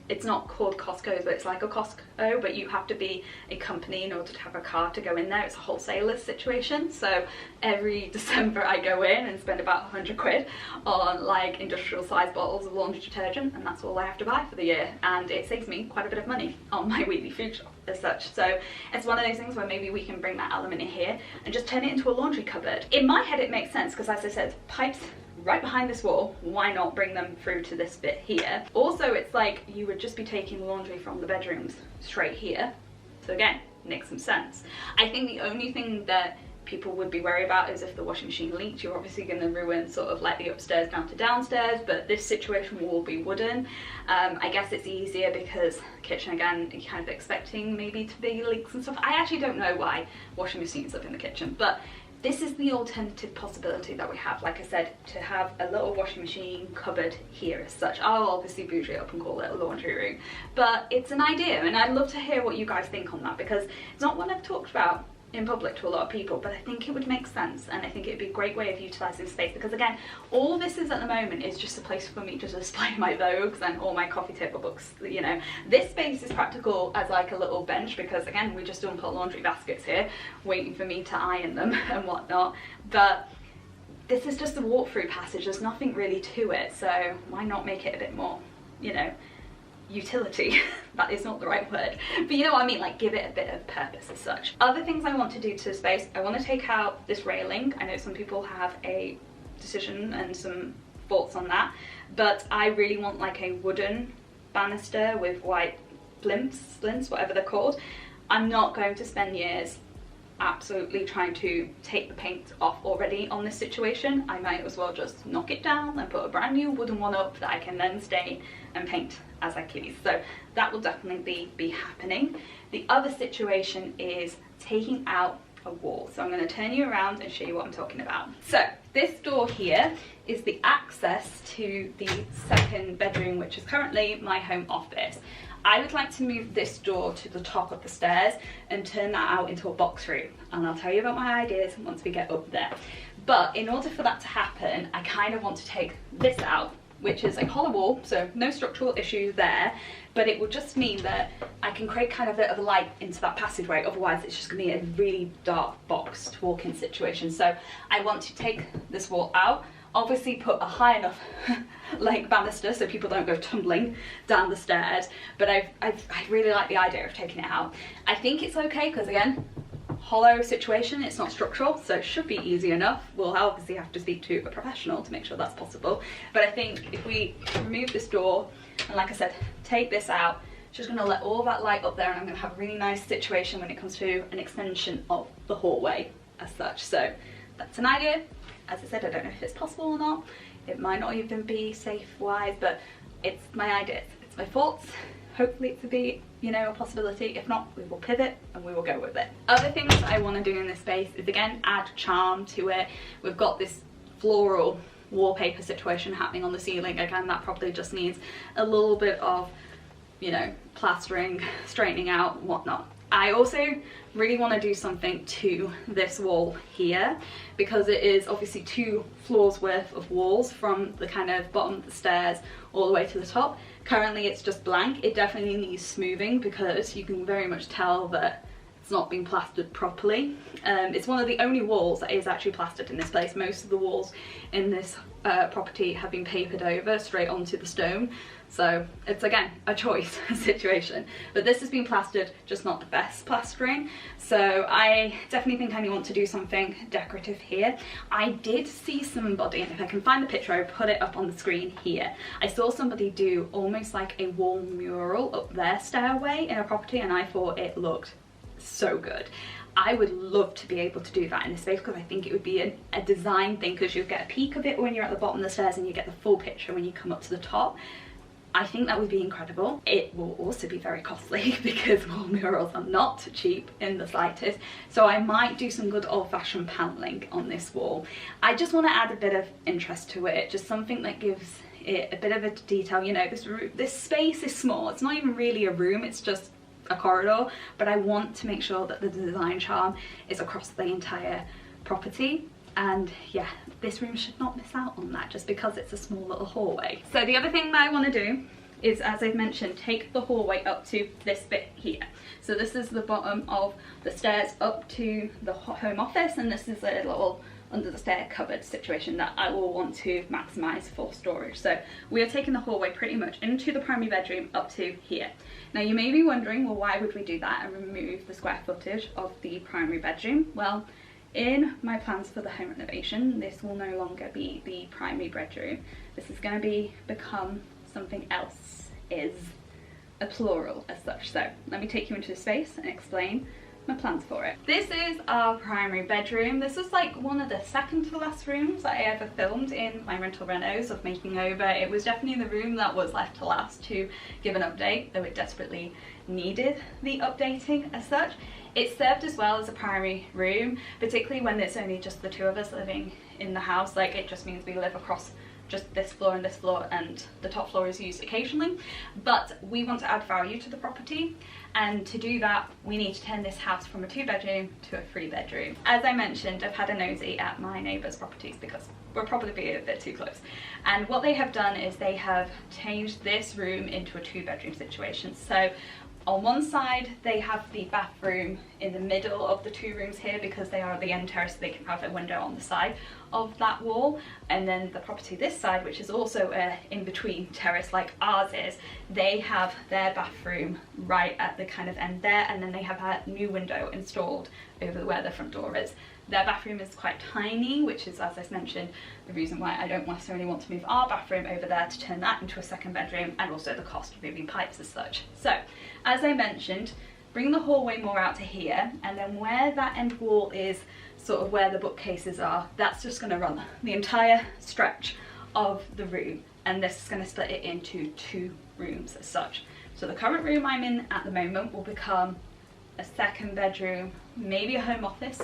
it's not called Costco's, but it's like a Costco, but you have to be a company in order to have a car to go in there. It's a wholesaler situation. So every December I go in and spend about 100 quid on like industrial size bottles of laundry detergent, and that's all I have to buy for the year. And it saves me quite a bit of money on my weekly food shop as such. So it's one of those things where maybe we can bring that element in here and just turn it into a laundry cupboard. In my head it makes sense, because as I said, pipes right behind this wall, why not bring them through to this bit here? Also, it's like you would just be taking laundry from the bedrooms straight here. So again, makes some sense. I think the only thing that people would be worried about is if the washing machine leaked, you're obviously going to ruin sort of like the upstairs down to downstairs, but this situation will be wooden. I guess it's easier because kitchen, again, you're kind of expecting maybe to be leaks and stuff. I actually don't know why washing machines live in the kitchen, but this is the alternative possibility that we have, like I said, to have a little washing machine cupboard here as such. I'll obviously bougie it up and call it a laundry room, but it's an idea, and I'd love to hear what you guys think on that, because it's not one I've talked about in public to a lot of people, but I think it would make sense, and I think it'd be a great way of utilising space, because again, all this is at the moment is just a place for me to display my Vogues and all my coffee table books, you know. This space is practical as like a little bench, because again, we just don't put laundry baskets here waiting for me to iron them and whatnot, but this is just a walk-through passage. There's nothing really to it, so why not make it a bit more, you know, utility. That is not the right word, but you know what I mean, like give it a bit of purpose as such. Other things I want to do to the space, I want to take out this railing. I know some people have a decision and some thoughts on that, but I really want like a wooden banister with white splints, whatever they're called. I'm not going to spend years absolutely trying to take the paint off already on this situation, I might as well just knock it down and put a brand new wooden one up that I can then stain and paint as I please. So that will definitely be happening. The other situation is taking out a wall. So I'm going to turn you around and show you what I'm talking about. So this door here is the access to the second bedroom, which is currently my home office. I would like to move this door to the top of the stairs and turn that out into a box room, and I'll tell you about my ideas once we get up there. But in order for that to happen, I kind of want to take this out, which is a hollow wall, so no structural issues there, but it will just mean that I can create kind of a bit of light into that passageway. Otherwise it's just gonna be a really dark box to walk in situation. So I want to take this wall out, obviously put a high enough like banister so people don't go tumbling down the stairs, but I really like the idea of taking it out. I think it's okay because, again, hollow situation, it's not structural, so it should be easy enough. We'll obviously have to speak to a professional to make sure that's possible, but I think if we remove this door and, like I said, take this out, it's just going to let all that light up there, and I'm going to have a really nice situation when it comes to an extension of the hallway as such. So that's an idea. As I said, I don't know if it's possible or not. It might not even be safe-wise, but it's my idea. It's my thoughts. Hopefully it could be, you know, a possibility. If not, we will pivot and we will go with it. Other things I want to do in this space is, again, add charm to it. We've got this floral wallpaper situation happening on the ceiling. Again, that probably just needs a little bit of, you know, plastering, straightening out, whatnot. I also really want to do something to this wall here, because it is obviously 2 floors worth of walls from the kind of bottom of the stairs all the way to the top. Currently it's just blank. It definitely needs smoothing because you can very much tell that it's not been plastered properly. It's one of the only walls that is actually plastered in this place. Most of the walls in this property have been papered over straight onto the stone. So it's, again, a choice situation. But this has been plastered, just not the best plastering. So I definitely think I want to do something decorative here. I did see somebody, and if I can find the picture, I'll put it up on the screen here. I saw somebody do almost like a wall mural up their stairway in a property, and I thought it looked so good. I would love to be able to do that in this space, because I think it would be a design thing, because you'll get a peek of it when you're at the bottom of the stairs and you get the full picture when you come up to the top. I think that would be incredible. It will also be very costly because wall murals are not cheap in the slightest. So I might do some good old-fashioned paneling on this wall. I just want to add a bit of interest to it, just something that gives it a bit of a detail. You know, this space is small. It's not even really a room, it's just a corridor, but I want to make sure that the design charm is across the entire property. And yeah, this room should not miss out on that just because it's a small little hallway. So the other thing that I want to do is, as I've mentioned, take the hallway up to this bit here. So this is the bottom of the stairs up to the home office, and this is a little under the stair cupboard situation that I will want to maximize for storage. So we are taking the hallway pretty much into the primary bedroom up to here. Now you may be wondering, well, why would we do that and remove the square footage of the primary bedroom? Well, in my plans for the home renovation, this will no longer be the primary bedroom. This is going to become something else, is a plural as such. So let me take you into the space and explain my plans for it. This is our primary bedroom. This is like one of the second to last rooms that I ever filmed in my rental renos of making over. It was definitely the room that was left to last to give an update, though it desperately needed the updating as such. It served as well as a primary room, particularly when it's only just the 2 of us living in the house. Like, it just means we live across just this floor and this floor, and the top floor is used occasionally. But we want to add value to the property, and to do that we need to turn this house from a 2-bedroom to a 3-bedroom. As I mentioned, I've had a nosy at my neighbours' properties because we're probably being a bit too close, and what they have done is they have changed this room into a 2-bedroom situation. So on one side they have the bathroom in the middle of the 2 rooms here because they are at the end terrace, so they can have a window on the side of that wall. And then the property this side, which is also a in-between terrace like ours is, they have their bathroom right at the kind of end there, and then they have a new window installed over where the front door is. Their bathroom is quite tiny, which is, as I mentioned, the reason why I don't necessarily want to move our bathroom over there to turn that into a 2nd bedroom, and also the cost of moving pipes as such. So, as I mentioned, bring the hallway more out to here, and then where that end wall is, sort of where the bookcases are, that's just going to run the entire stretch of the room, and this is going to split it into 2 rooms as such. So the current room I'm in at the moment will become a second bedroom, maybe a home office.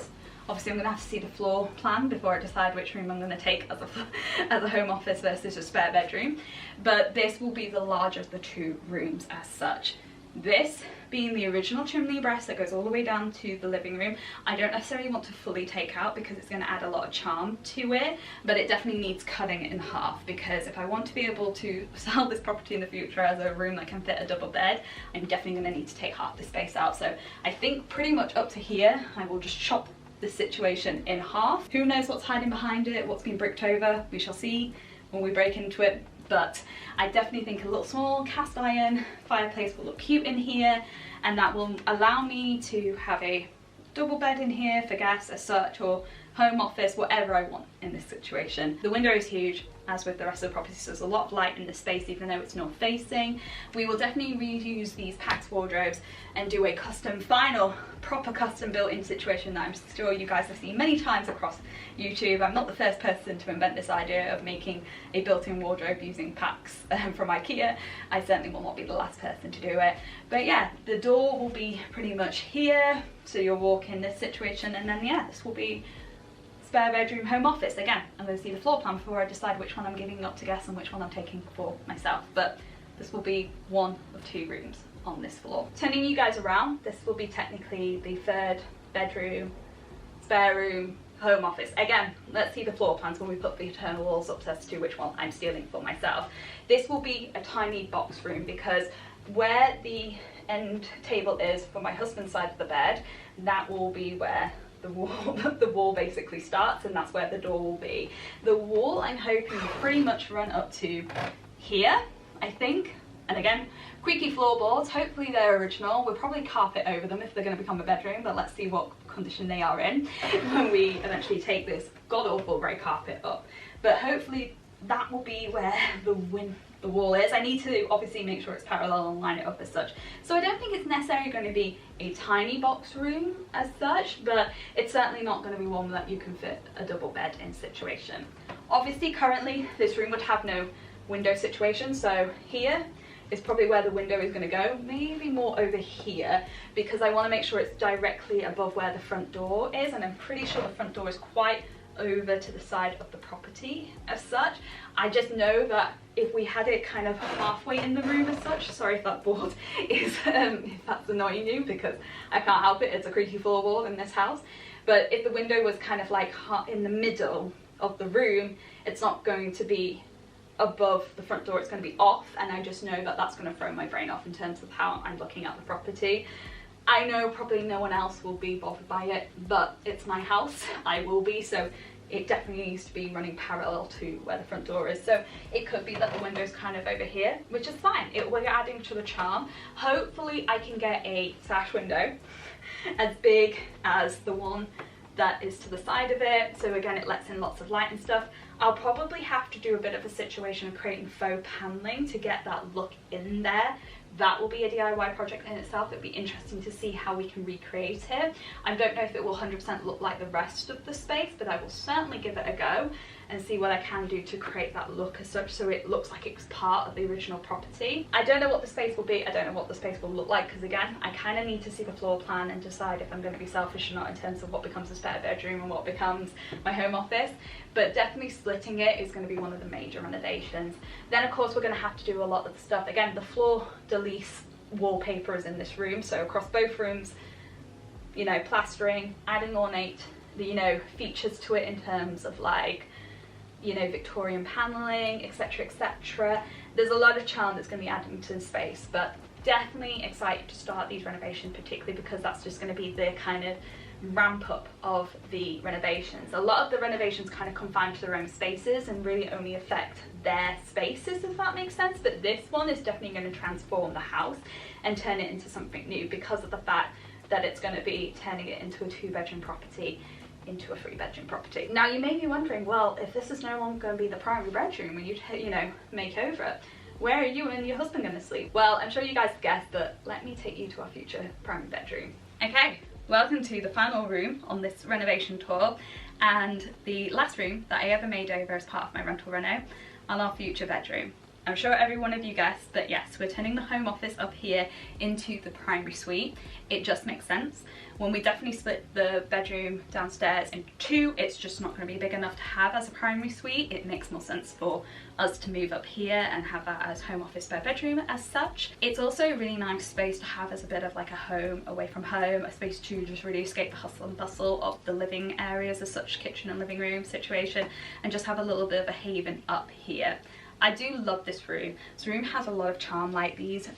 Obviously I'm going to have to see the floor plan before I decide which room I'm going to take as a home office versus a spare bedroom. But this will be the larger of the 2 rooms as such. This being the original chimney breast that goes all the way down to the living room, I don't necessarily want to fully take out because it's going to add a lot of charm to it, but it definitely needs cutting it in half, because if I want to be able to sell this property in the future as a room that can fit a double bed, I'm definitely going to need to take half the space out. So I think pretty much up to here I will just chop the situation in half. Who knows what's hiding behind it, what's been bricked over, we shall see when we break into it. But I definitely think a little small cast iron fireplace will look cute in here, and that will allow me to have a double bed in here for guests as such, or home office, whatever I want in this situation. The window is huge, as with the rest of the property, so there's a lot of light in the space even though it's north facing. We will definitely reuse these PAX wardrobes and do a custom, final proper custom built-in situation that I'm sure you guys have seen many times across YouTube. I'm not the first person to invent this idea of making a built-in wardrobe using PAX from IKEA. I certainly will not be the last person to do it. But yeah, the door will be pretty much here, so you'll walk in this situation, and then yeah, this will be spare bedroom, home office. Again, I'm going to see the floor plan before I decide which one I'm giving up to guests and which one I'm taking for myself. But this will be one of 2 rooms on this floor. Turning you guys around, this will be technically the 3rd bedroom, spare room, home office. Again, let's see the floor plans when we put the internal walls up as to which one I'm stealing for myself. This will be a tiny box room, because where the end table is for my husband's side of the bed, that will be where the wall basically starts, and that's where the door will be. The wall I'm hoping will pretty much run up to here, I think. And again, creaky floorboards, hopefully they're original. We'll probably carpet over them if they're going to become a bedroom, but let's see what condition they are in when we eventually take this god-awful grey carpet up. But hopefully that will be where the wall is. I need to obviously make sure it's parallel and line it up as such. So I don't think it's necessarily going to be a tiny box room as such, but it's certainly not going to be one that you can fit a double bed in situation. Obviously currently this room would have no window situation, so here is probably where the window is going to go, maybe more over here, because I want to make sure it's directly above where the front door is, and I'm pretty sure the front door is quite over to the side of the property as such. I just know that if we had it kind of halfway in the room as such, sorry if that board is if that's annoying you, because I can't help it, it's a creaky floorboard in this house, but if the window was kind of like in the middle of the room, it's not going to be above the front door, it's going to be off, and I just know that that's going to throw my brain off in terms of how I'm looking at the property. I know probably no one else will be bothered by it, but it's my house, I will be, so it definitely needs to be running parallel to where the front door is. So it could be that the window's kind of over here, which is fine, we're adding to the charm. Hopefully I can get a sash window as big as the one that is to the side of it, so again it lets in lots of light and stuff. I'll probably have to do a bit of a situation of creating faux paneling to get that look in there. That will be a DIY project in itself. It'll be interesting to see how we can recreate it. I don't know if it will 100% look like the rest of the space, but I will certainly give it a go and see what I can do to create that look as such, so it looks like it was part of the original property. I don't know what the space will be, I don't know what the space will look like, because again, I kind of need to see the floor plan and decide if I'm going to be selfish or not in terms of what becomes a spare bedroom and what becomes my home office. But definitely splitting it is going to be one of the major renovations. Then of course we're going to have to do a lot of the stuff. Again, the floor delise wallpaper is in this room, so across both rooms, you know, plastering, adding ornate, you know, features to it in terms of like, you know, Victorian paneling, etc, etc. There's a lot of charm that's going to be added to the space, but definitely excited to start these renovations, particularly because that's just going to be the kind of ramp up of the renovations. A lot of the renovations kind of confine to their own spaces and really only affect their spaces, if that makes sense, but this one is definitely going to transform the house and turn it into something new, because of the fact that it's going to be turning it into a 2-bedroom property into a 3-bedroom property. Now you may be wondering, well, if this is no longer going to be the primary bedroom when you know, make over it, where are you and your husband going to sleep? Well, I'm sure you guys guessed, but let me take you to our future primary bedroom. Okay, welcome to the final room on this renovation tour, and the last room that I ever made over as part of my rental reno, and our future bedroom. I'm sure every one of you guessed that yes, we're turning the home office up here into the primary suite. It just makes sense. When we definitely split the bedroom downstairs into two, it's just not going to be big enough to have as a primary suite. It makes more sense for us to move up here and have that as home office spare bedroom as such. It's also a really nice space to have as a bit of like a home away from home, a space to just really escape the hustle and bustle of the living areas as such, kitchen and living room situation, and just have a little bit of a haven up here. I do love this room. This room has a lot of charm. Like, these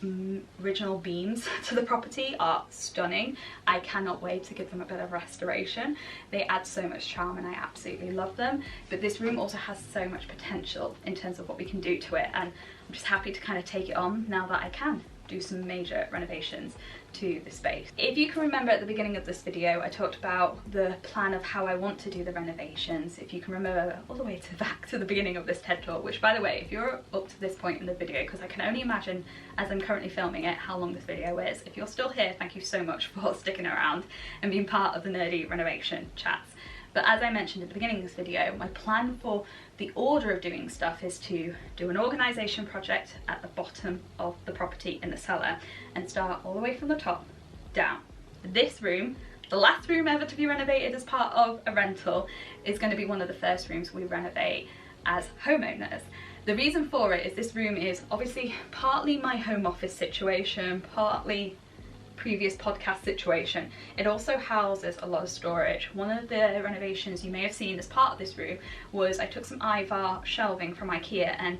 original beams to the property are stunning. I cannot wait to give them a bit of restoration. They add so much charm and I absolutely love them. But this room also has so much potential in terms of what we can do to it, and I'm just happy to kind of take it on now that I can do some major renovations to the space. If you can remember at the beginning of this video, I talked about the plan of how I want to do the renovations. If you can remember all the way back to the beginning of this TED Talk, which, by the way, if you're up to this point in the video, because I can only imagine as I'm currently filming it how long this video is. If you're still here, thank you so much for sticking around and being part of the nerdy renovation chats. But as I mentioned at the beginning of this video, my plan for the order of doing stuff is to do an organisation project at the bottom of the property in the cellar and start all the way from the top down. This room, the last room ever to be renovated as part of a rental, is going to be one of the first rooms we renovate as homeowners. The reason for it is this room is obviously partly my home office situation, partly previous podcast situation. It also houses a lot of storage. One of the renovations you may have seen as part of this room was I took some Ivar shelving from IKEA and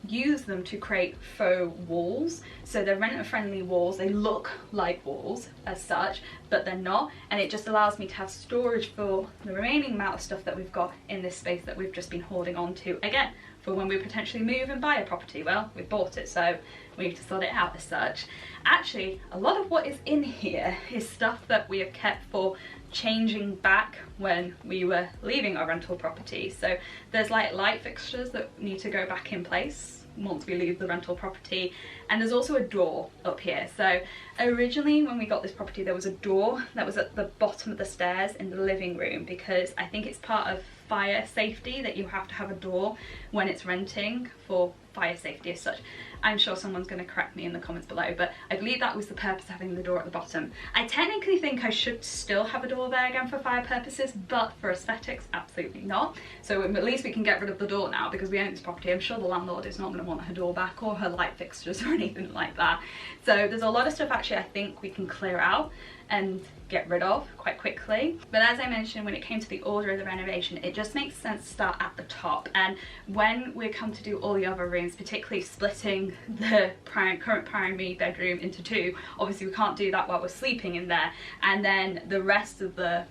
used them to create faux walls. So they're renter-friendly walls. They look like walls as such, but they're not, and it just allows me to have storage for the remaining amount of stuff that we've got in this space that we've just been holding on to, again, for when we potentially move and buy a property. Well, we bought it, so we need to sort it out as such. Actually, a lot of what is in here is stuff that we have kept for changing back when we were leaving our rental property. So there's like light fixtures that need to go back in place once we leave the rental property, and there's also a door up here. So originally when we got this property, there was a door that was at the bottom of the stairs in the living room, because I think it's part of fire safety that you have to have a door when it's renting for fire safety as such. I'm sure someone's going to correct me in the comments below, but I believe that was the purpose of having the door at the bottom. I technically think I should still have a door there again for fire purposes, but for aesthetics, absolutely not. So at least we can get rid of the door now because we own this property. I'm sure the landlord is not going to want her door back or her light fixtures or anything like that. So there's a lot of stuff actually I think we can clear out and get rid of quite quickly. But as I mentioned, when it came to the order of the renovation, it just makes sense to start at the top. And when we come to do all the other rooms, particularly splitting the current primary bedroom into two, obviously we can't do that while we're sleeping in there, and then the rest of the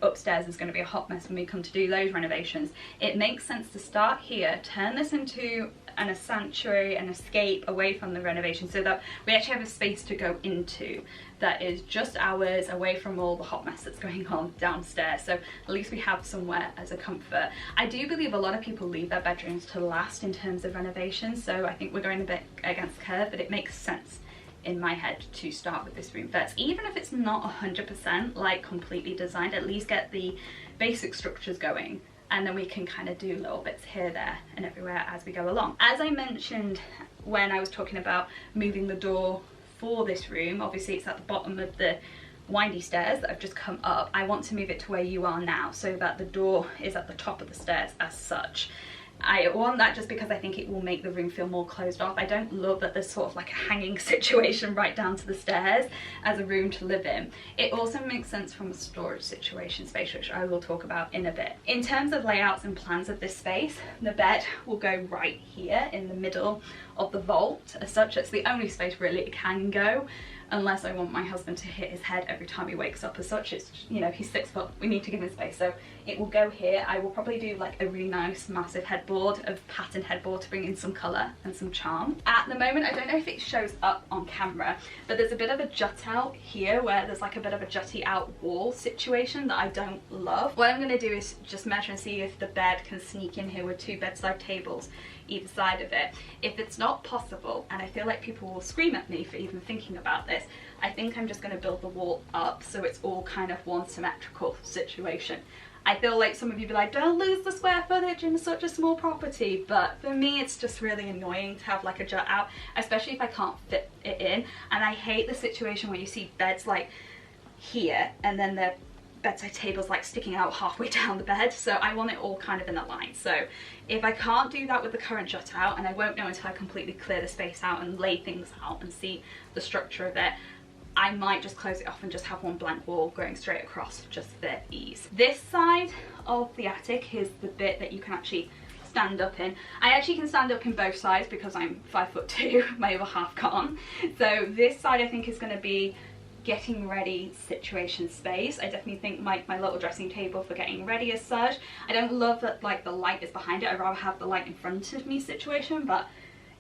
upstairs is going to be a hot mess when we come to do those renovations. It makes sense to start here, turn this into a sanctuary, an escape away from the renovation, so that we actually have a space to go into that is just ours, away from all the hot mess that's going on downstairs. So at least we have somewhere as a comfort. I do believe a lot of people leave their bedrooms to last in terms of renovations, so I think we're going a bit against the curve, but it makes sense in my head to start with this room first. Even if it's not 100% like completely designed, at least get the basic structures going, and then we can kind of do little bits here, there and everywhere as we go along. As I mentioned when I was talking about moving the door for this room, obviously it's at the bottom of the windy stairs that I've just come up. I want to move it to where you are now so that the door is at the top of the stairs as such. I want that just because I think it will make the room feel more closed off. I don't love that there's sort of like a hanging situation right down to the stairs as a room to live in. It also makes sense from a storage situation space, which I will talk about in a bit. In terms of layouts and plans of this space, the bed will go right here in the middle of the vault as such. It's the only space really it can go, unless I want my husband to hit his head every time he wakes up as such. It's, he's 6 foot, we need to give him space, so it will go here. I will probably do like a really nice massive headboard, of patterned headboard, to bring in some colour and some charm. At the moment, I don't know if it shows up on camera, but there's a bit of a jut out here where there's like a bit of a jutty out wall situation that I don't love. What I'm going to do is just measure and see if the bed can sneak in here with 2 bedside tables either side of it. If it's not possible, and I feel like people will scream at me for even thinking about this, I think I'm just going to build the wall up so it's all kind of one symmetrical situation. I feel like some of you be like, don't lose the square footage in such a small property, but for me it's just really annoying to have like a jut out, especially if I can't fit it in. And I hate the situation where you see beds like here and then the bedside tables like sticking out halfway down the bed, so I want it all kind of in a line. So if I can't do that with the current jut out, and I won't know until I completely clear the space out and lay things out and see the structure of it, I might just close it off and just have one blank wall going straight across just for ease. This side of the attic is the bit that you can actually stand up in. I actually can stand up in both sides because I'm 5'2", my other half can't. So this side I think is going to be getting ready situation space. I definitely think my little dressing table for getting ready as such. I don't love that like the light is behind it. I'd rather have the light in front of me situation, but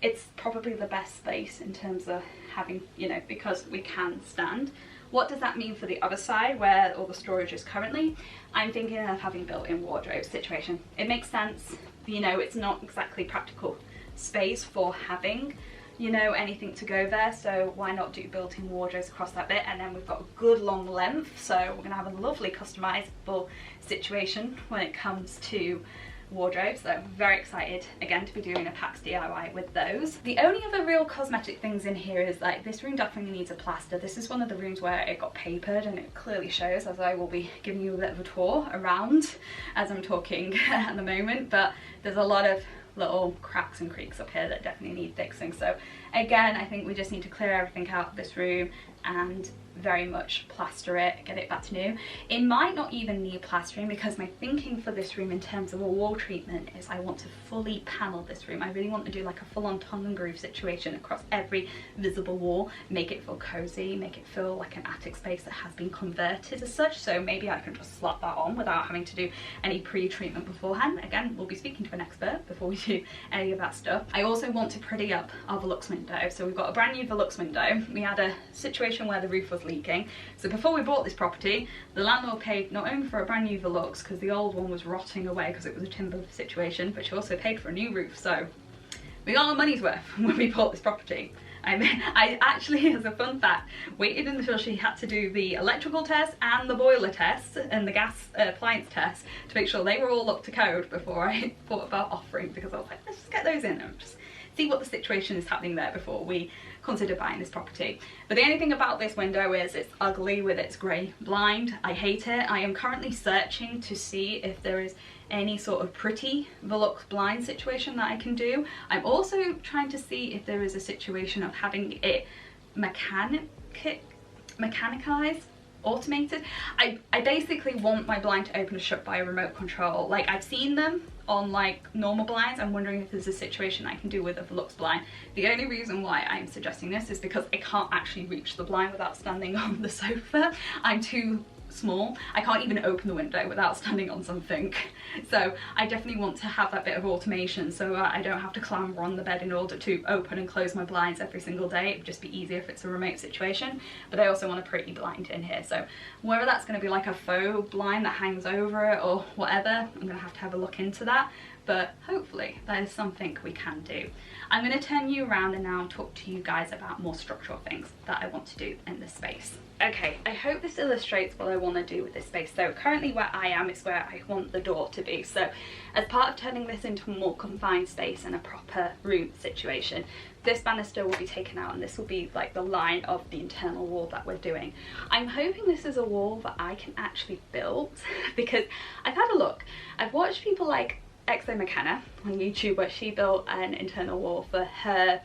it's probably the best space in terms of having, you know, because we can stand. What does that mean for the other side where all the storage is currently? I'm thinking of having built-in wardrobe situation. It makes sense, you know, it's not exactly practical space for having, you know, anything to go there, so why not do built-in wardrobes across that bit? And then we've got a good long length, so we're gonna have a lovely customizable situation when it comes to wardrobe. So very excited again to be doing a PAX DIY with those. The only other real cosmetic things in here is like this room definitely needs a plaster. This is one of the rooms where it got papered and it clearly shows, as I will be giving you a bit of a tour around as I'm talking at the moment, but there's a lot of little cracks and creaks up here that definitely need fixing. So again, I think we just need to clear everything out of this room and very much plaster it, get it back to new. It might not even need plastering because my thinking for this room in terms of a wall treatment is I want to fully panel this room. I really want to do like a full-on tongue and groove situation across every visible wall, make it feel cozy, make it feel like an attic space that has been converted as such. So maybe I can just slap that on without having to do any pre-treatment beforehand. Again, we'll be speaking to an expert before we do any of that stuff. I also want to pretty up our Velux window. So we've got a brand new Velux window. We had a situation where the roof was leaking. So before we bought this property, the landlord paid not only for a brand new Velux because the old one was rotting away because it was a timber situation, but she also paid for a new roof. So we got our money's worth when we bought this property. I actually, as a fun fact, waited until she had to do the electrical test and the boiler test and the gas appliance test to make sure they were all up to code before I thought about offering, because I was like, let's just get those in and just see what the situation is happening there before we consider buying this property. But the only thing about this window is it's ugly with its grey blind. I hate it. I am currently searching to see if there is any sort of pretty Velux blind situation that I can do. I'm also trying to see if there is a situation of having it mechanicized, automated. I basically want my blind to open and shut by a remote control. Like, I've seen them on like normal blinds. I'm wondering if there's a situation I can do with a Velux blind. The only reason why I'm suggesting this is because I can't actually reach the blind without standing on the sofa. I'm too small. I can't even open the window without standing on something. So I definitely want to have that bit of automation so I don't have to clamber on the bed in order to open and close my blinds every single day. It would just be easier if it's a remote situation. But I also want a pretty blind in here. So whether that's going to be like a faux blind that hangs over it or whatever, I'm going to have a look into that. But hopefully that is something we can do. I'm going to turn you around and now talk to you guys about more structural things that I want to do in this space. Okay, I hope this illustrates what I want to do with this space. So currently where I am is where I want the door to be. So as part of turning this into a more confined space and a proper room situation, this banister will be taken out and this will be like the line of the internal wall that we're doing. I'm hoping this is a wall that I can actually build because I've had a look. I've watched people like Exo McKenna on YouTube where she built an internal wall for her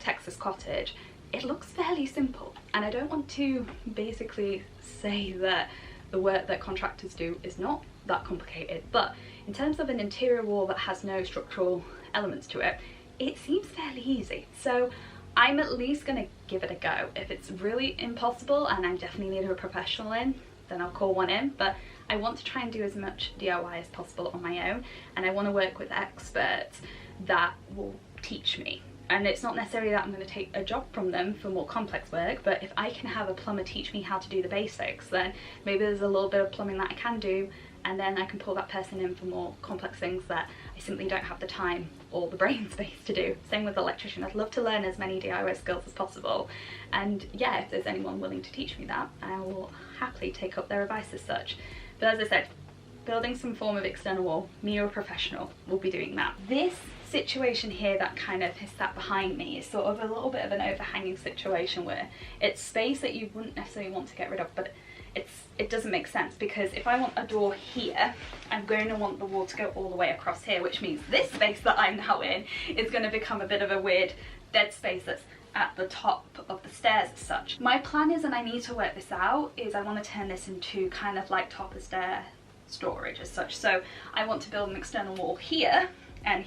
Texas cottage. It looks fairly simple, and I don't want to basically say that the work that contractors do is not that complicated, but in terms of an interior wall that has no structural elements to it, it seems fairly easy. So I'm at least going to give it a go. If it's really impossible and I definitely need a professional in, then I'll call one in, but I want to try and do as much DIY as possible on my own, and I want to work with experts that will teach me. And it's not necessarily that I'm going to take a job from them for more complex work, but if I can have a plumber teach me how to do the basics, then maybe there's a little bit of plumbing that I can do and then I can pull that person in for more complex things that I simply don't have the time or the brain space to do. Same with the electrician. I'd love to learn as many DIY skills as possible, and yeah, if there's anyone willing to teach me that, I will happily take up their advice as such. But as I said, building some form of external wall, me or a professional will be doing that. This situation here that kind of is sat behind me is sort of a little bit of an overhanging situation where it's space that you wouldn't necessarily want to get rid of, but it doesn't make sense, because if I want a door here, I'm going to want the wall to go all the way across here, which means this space that I'm now in is going to become a bit of a weird dead space that's at the top of the stairs as such. My plan is, and I need to work this out, is I want to turn this into kind of like top of stair storage as such. So I want to build an external wall here and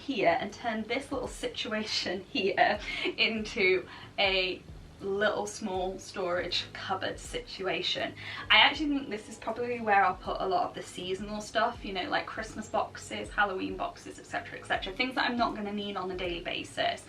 turn this little situation here into a little small storage cupboard situation. I actually think this is probably where I'll put a lot of the seasonal stuff, you know, like Christmas boxes, Halloween boxes, etc, etc, things that I'm not going to need on a daily basis.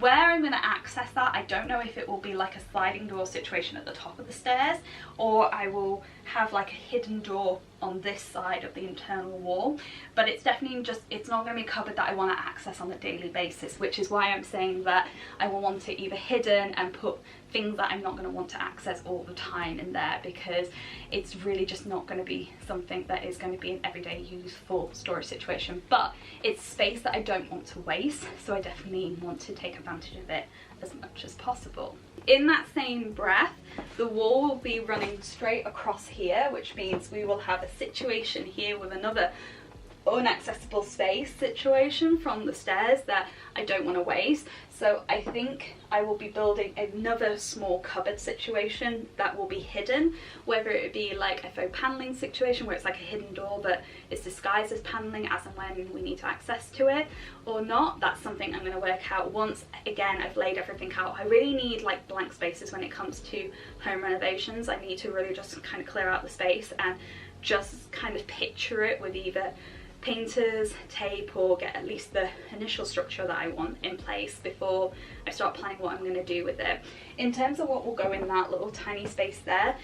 Where I'm going to access that, I don't know if it will be like a sliding door situation at the top of the stairs, or I will have like a hidden door on this side of the internal wall, but it's definitely just, it's not going to be a cupboard that I want to access on a daily basis, which is why I'm saying that I will want it either hidden and put things that I'm not going to want to access all the time in there, because it's really just not going to be something that is going to be an everyday useful storage situation. But it's space that I don't want to waste, so I definitely want to take advantage of it as much as possible. In that same breath, the wall will be running straight across here, which means we will have a situation here with another inaccessible space situation from the stairs that I don't want to waste. So I think I will be building another small cupboard situation that will be hidden, whether it be like a faux paneling situation where it's like a hidden door but it's disguised as paneling as and when we need to access to it, or not. That's something I'm going to work out once, again, I've laid everything out. I really need like blank spaces when it comes to home renovations. I need to really just kind of clear out the space and just kind of picture it with either painters, tape, or get at least the initial structure that I want in place before I start planning what I'm going to do with it. In terms of what will go in that little tiny space there,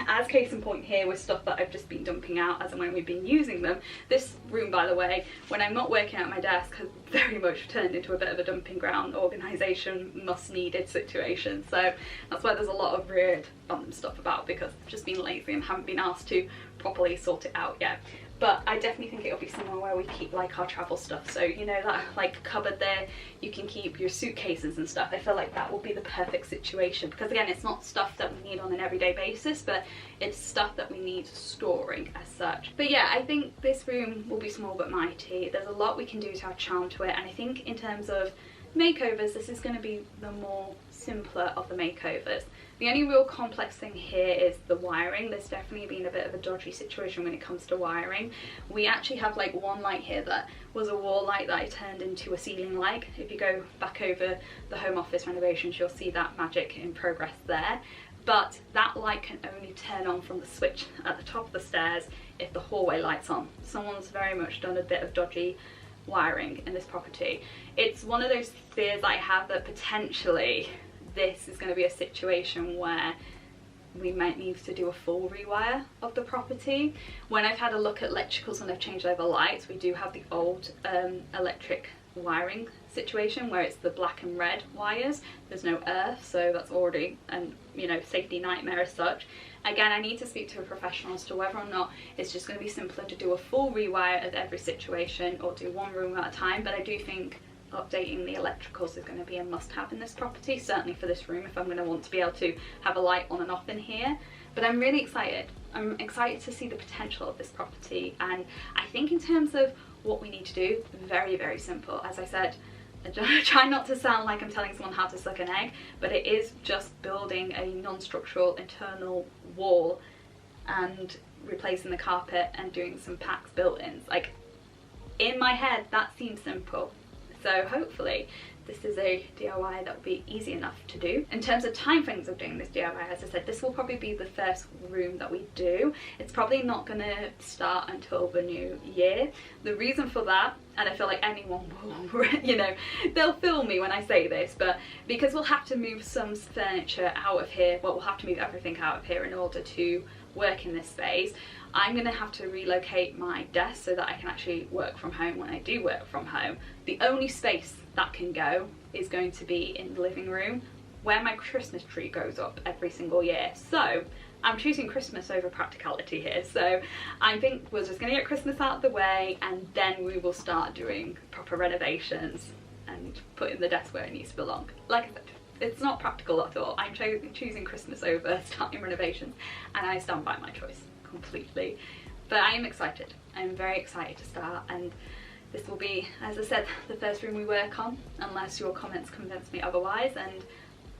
as case in point here with stuff that I've just been dumping out as and when we've been using them. This room, by the way, when I'm not working at my desk, has very much turned into a bit of a dumping ground, organisation must needed situation. So that's why there's a lot of weird random stuff about, because I've just been lazy and haven't been asked to properly sort it out yet. But I definitely think it'll be somewhere where we keep like our travel stuff. So you know that like cupboard there, you can keep your suitcases and stuff. I feel like that will be the perfect situation, because again, it's not stuff that we need on an everyday basis, but it's stuff that we need storing as such. But yeah, I think this room will be small but mighty. There's a lot we can do to add charm to it, and I think in terms of makeovers, this is going to be the more simpler of the makeovers. The only real complex thing here is the wiring. There's definitely been a bit of a dodgy situation when it comes to wiring. We actually have like one light here that was a wall light that I turned into a ceiling light. If you go back over the home office renovations, you'll see that magic in progress there. But that light can only turn on from the switch at the top of the stairs if the hallway light's on. Someone's very much done a bit of dodgy wiring in this property. It's one of those fears I have that potentially this is going to be a situation where we might need to do a full rewire of the property. When I've had a look at electricals and I've changed over lights, we do have the old electric wiring situation where it's the black and red wires. There's no earth, so that's already an safety nightmare as such. Again, I need to speak to a professional as to whether or not it's just going to be simpler to do a full rewire of every situation or do one room at a time. But I do think updating the electricals is going to be a must-have in this property, certainly for this room, if I'm going to want to be able to have a light on and off in here. But I'm really excited. I'm excited to see the potential of this property, and I think in terms of what we need to do, very, very simple. As I said, I try not to sound like I'm telling someone how to suck an egg, but it is just building a non-structural internal wall and replacing the carpet and doing some packed built-ins. Like, in my head, that seems simple. So hopefully this is a DIY that will be easy enough to do. In terms of timeframes of doing this DIY, as I said, this will probably be the first room that we do. It's probably not going to start until the new year. The reason for that, and I feel like anyone will, you know, they'll feel me when I say this, but because we'll have to move some furniture out of here, well, we'll have to move everything out of here in order to work in this space. I'm going to have to relocate my desk so that I can actually work from home when I do work from home. The only space that can go is going to be in the living room where my Christmas tree goes up every single year. So I'm choosing Christmas over practicality here. So I think we're just going to get Christmas out of the way, and then we will start doing proper renovations and putting the desk where it needs to belong. Like I said, it's not practical at all. I'm choosing Christmas over starting renovations, and I stand by my choice completely. But I am excited. I'm very excited to start, and this will be, as I said, the first room we work on, unless your comments convince me otherwise. And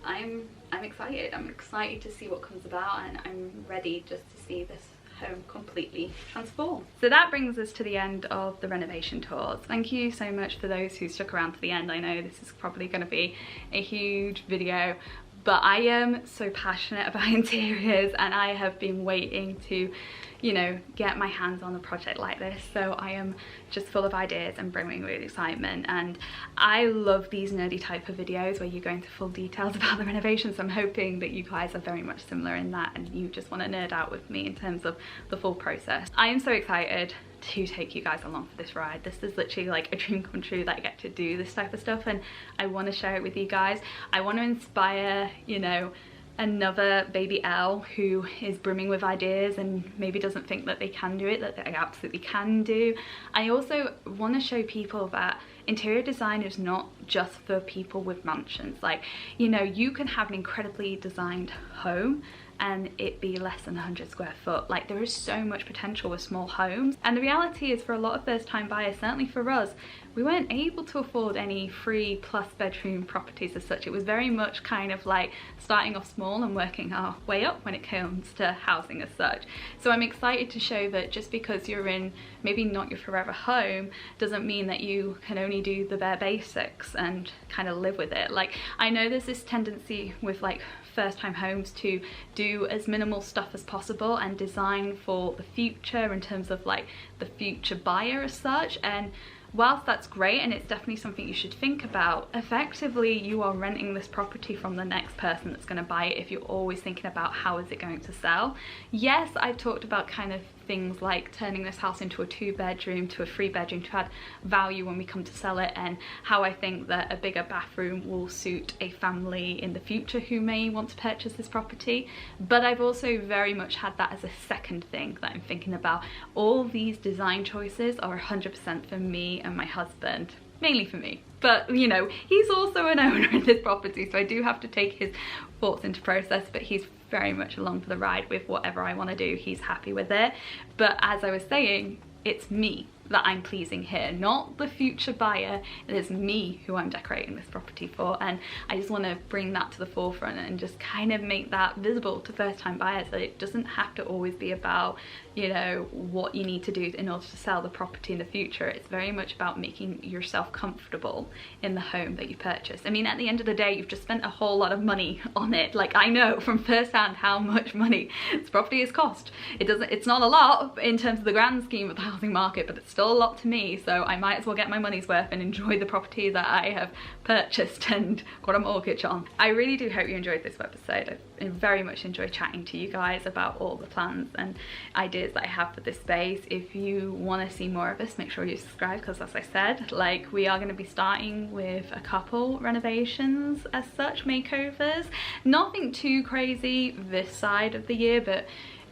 I'm excited. I'm excited to see what comes about, and I'm ready just to see this home completely transformed. So that brings us to the end of the renovation tours. Thank you so much for those who stuck around to the end. I know this is probably going to be a huge video, but I am so passionate about interiors, and I have been waiting to, you know, get my hands on a project like this. So I am just full of ideas and brimming with excitement, and I love these nerdy type of videos where you go into full details about the renovations. I'm hoping that you guys are very much similar in that, and you just want to nerd out with me in terms of the full process. I am so excited to take you guys along for this ride. This is literally like a dream come true that I get to do this type of stuff, and I want to share it with you guys. I want to inspire, you know, another baby Elle who is brimming with ideas and maybe doesn't think that they can do it, that they absolutely can do. I also want to show people that interior design is not just for people with mansions. Like, you know, you can have an incredibly designed home and it be less than 100 square foot. Like, there is so much potential with small homes, and the reality is, for a lot of first time buyers, certainly for us, we weren't able to afford any 3+ bedroom properties as such. It was very much kind of like starting off small and working our way up when it comes to housing as such. So I'm excited to show that just because you're in maybe not your forever home doesn't mean that you can only do the bare basics and kind of live with it. Like, I know there's this tendency with like first time homes to do as minimal stuff as possible and design for the future in terms of like the future buyer as such, and whilst that's great and it's definitely something you should think about, effectively you are renting this property from the next person that's going to buy it if you're always thinking about how is it going to sell. Yes, I've talked about kind of things like turning this house into a 2-bedroom to a 3-bedroom to add value when we come to sell it, and how I think that a bigger bathroom will suit a family in the future who may want to purchase this property. But I've also very much had that as a second thing that I'm thinking about. All these design choices are 100% for me and my husband, mainly for me, but you know, he's also an owner in this property, so I do have to take his thoughts into process, but he's very much along for the ride with whatever I want to do. He's happy with it. But as I was saying, it's me that I'm pleasing here, not the future buyer. It is me who I'm decorating this property for, and I just want to bring that to the forefront and just kind of make that visible to first time buyers, that it doesn't have to always be about, you know, what you need to do in order to sell the property in the future. It's very much about making yourself comfortable in the home that you purchase. I mean, at the end of the day, you've just spent a whole lot of money on it. Like, I know from first hand how much money this property has cost. It's not a lot in terms of the grand scheme of the housing market, but it's still a lot to me, so I might as well get my money's worth and enjoy the property that I have purchased and got a mortgage on. I really do hope you enjoyed this episode. I very much enjoyed chatting to you guys about all the plans and ideas that I have for this space. If you want to see more of this, make sure you subscribe, because as I said, like, we are going to be starting with a couple renovations as such, makeovers. Nothing too crazy this side of the year, but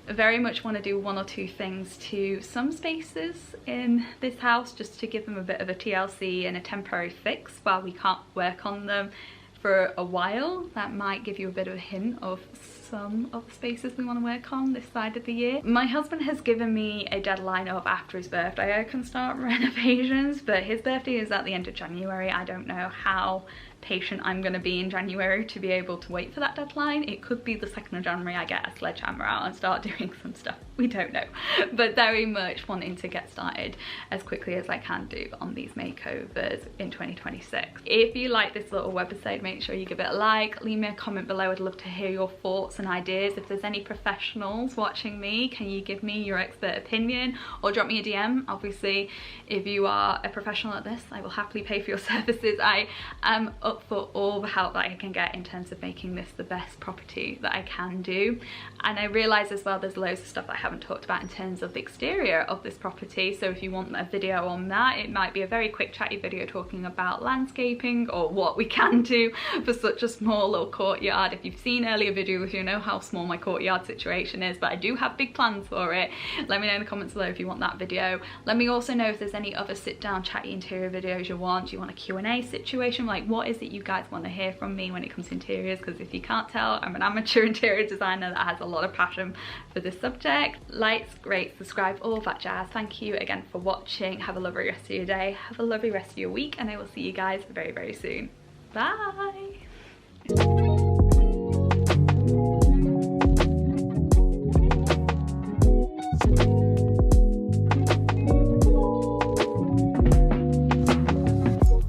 very much want to do 1 or 2 things to some spaces in this house, just to give them a bit of a TLC and a temporary fix while we can't work on them for a while. That might give you a bit of a hint of some of the spaces we want to work on this side of the year. My husband has given me a deadline of after his birthday I can start renovations, but his birthday is at the end of January. I don't know how patient I'm going to be in January to be able to wait for that deadline. It could be the 2nd of January I get a sledgehammer out and start doing some stuff. We don't know. But very much wanting to get started as quickly as I can do on these makeovers in 2026. If you like this little webisode, make sure you give it a like. Leave me a comment below. I'd love to hear your thoughts and ideas. If there's any professionals watching me, can you give me your expert opinion or drop me a DM? Obviously, if you are a professional at this, I will happily pay for your services. I am up for all the help that I can get in terms of making this the best property that I can do. And I realise as well there's loads of stuff that I haven't talked about in terms of the exterior of this property, so if you want a video on that, it might be a very quick chatty video talking about landscaping or what we can do for such a small little courtyard. If you've seen earlier videos, you know how small my courtyard situation is, but I do have big plans for it. Let me know in the comments below if you want that video. Let me also know if there's any other sit down chatty interior videos you want. Do you want a Q&A situation? Like, what is it you guys want to hear from me when it comes to interiors? Because if you can't tell, I'm an amateur interior designer that has a lot of passion for this subject. Likes, great, subscribe, all that jazz. Thank you again for watching. Have a lovely rest of your day. Have a lovely rest of your week, and I will see you guys very, very soon. Bye.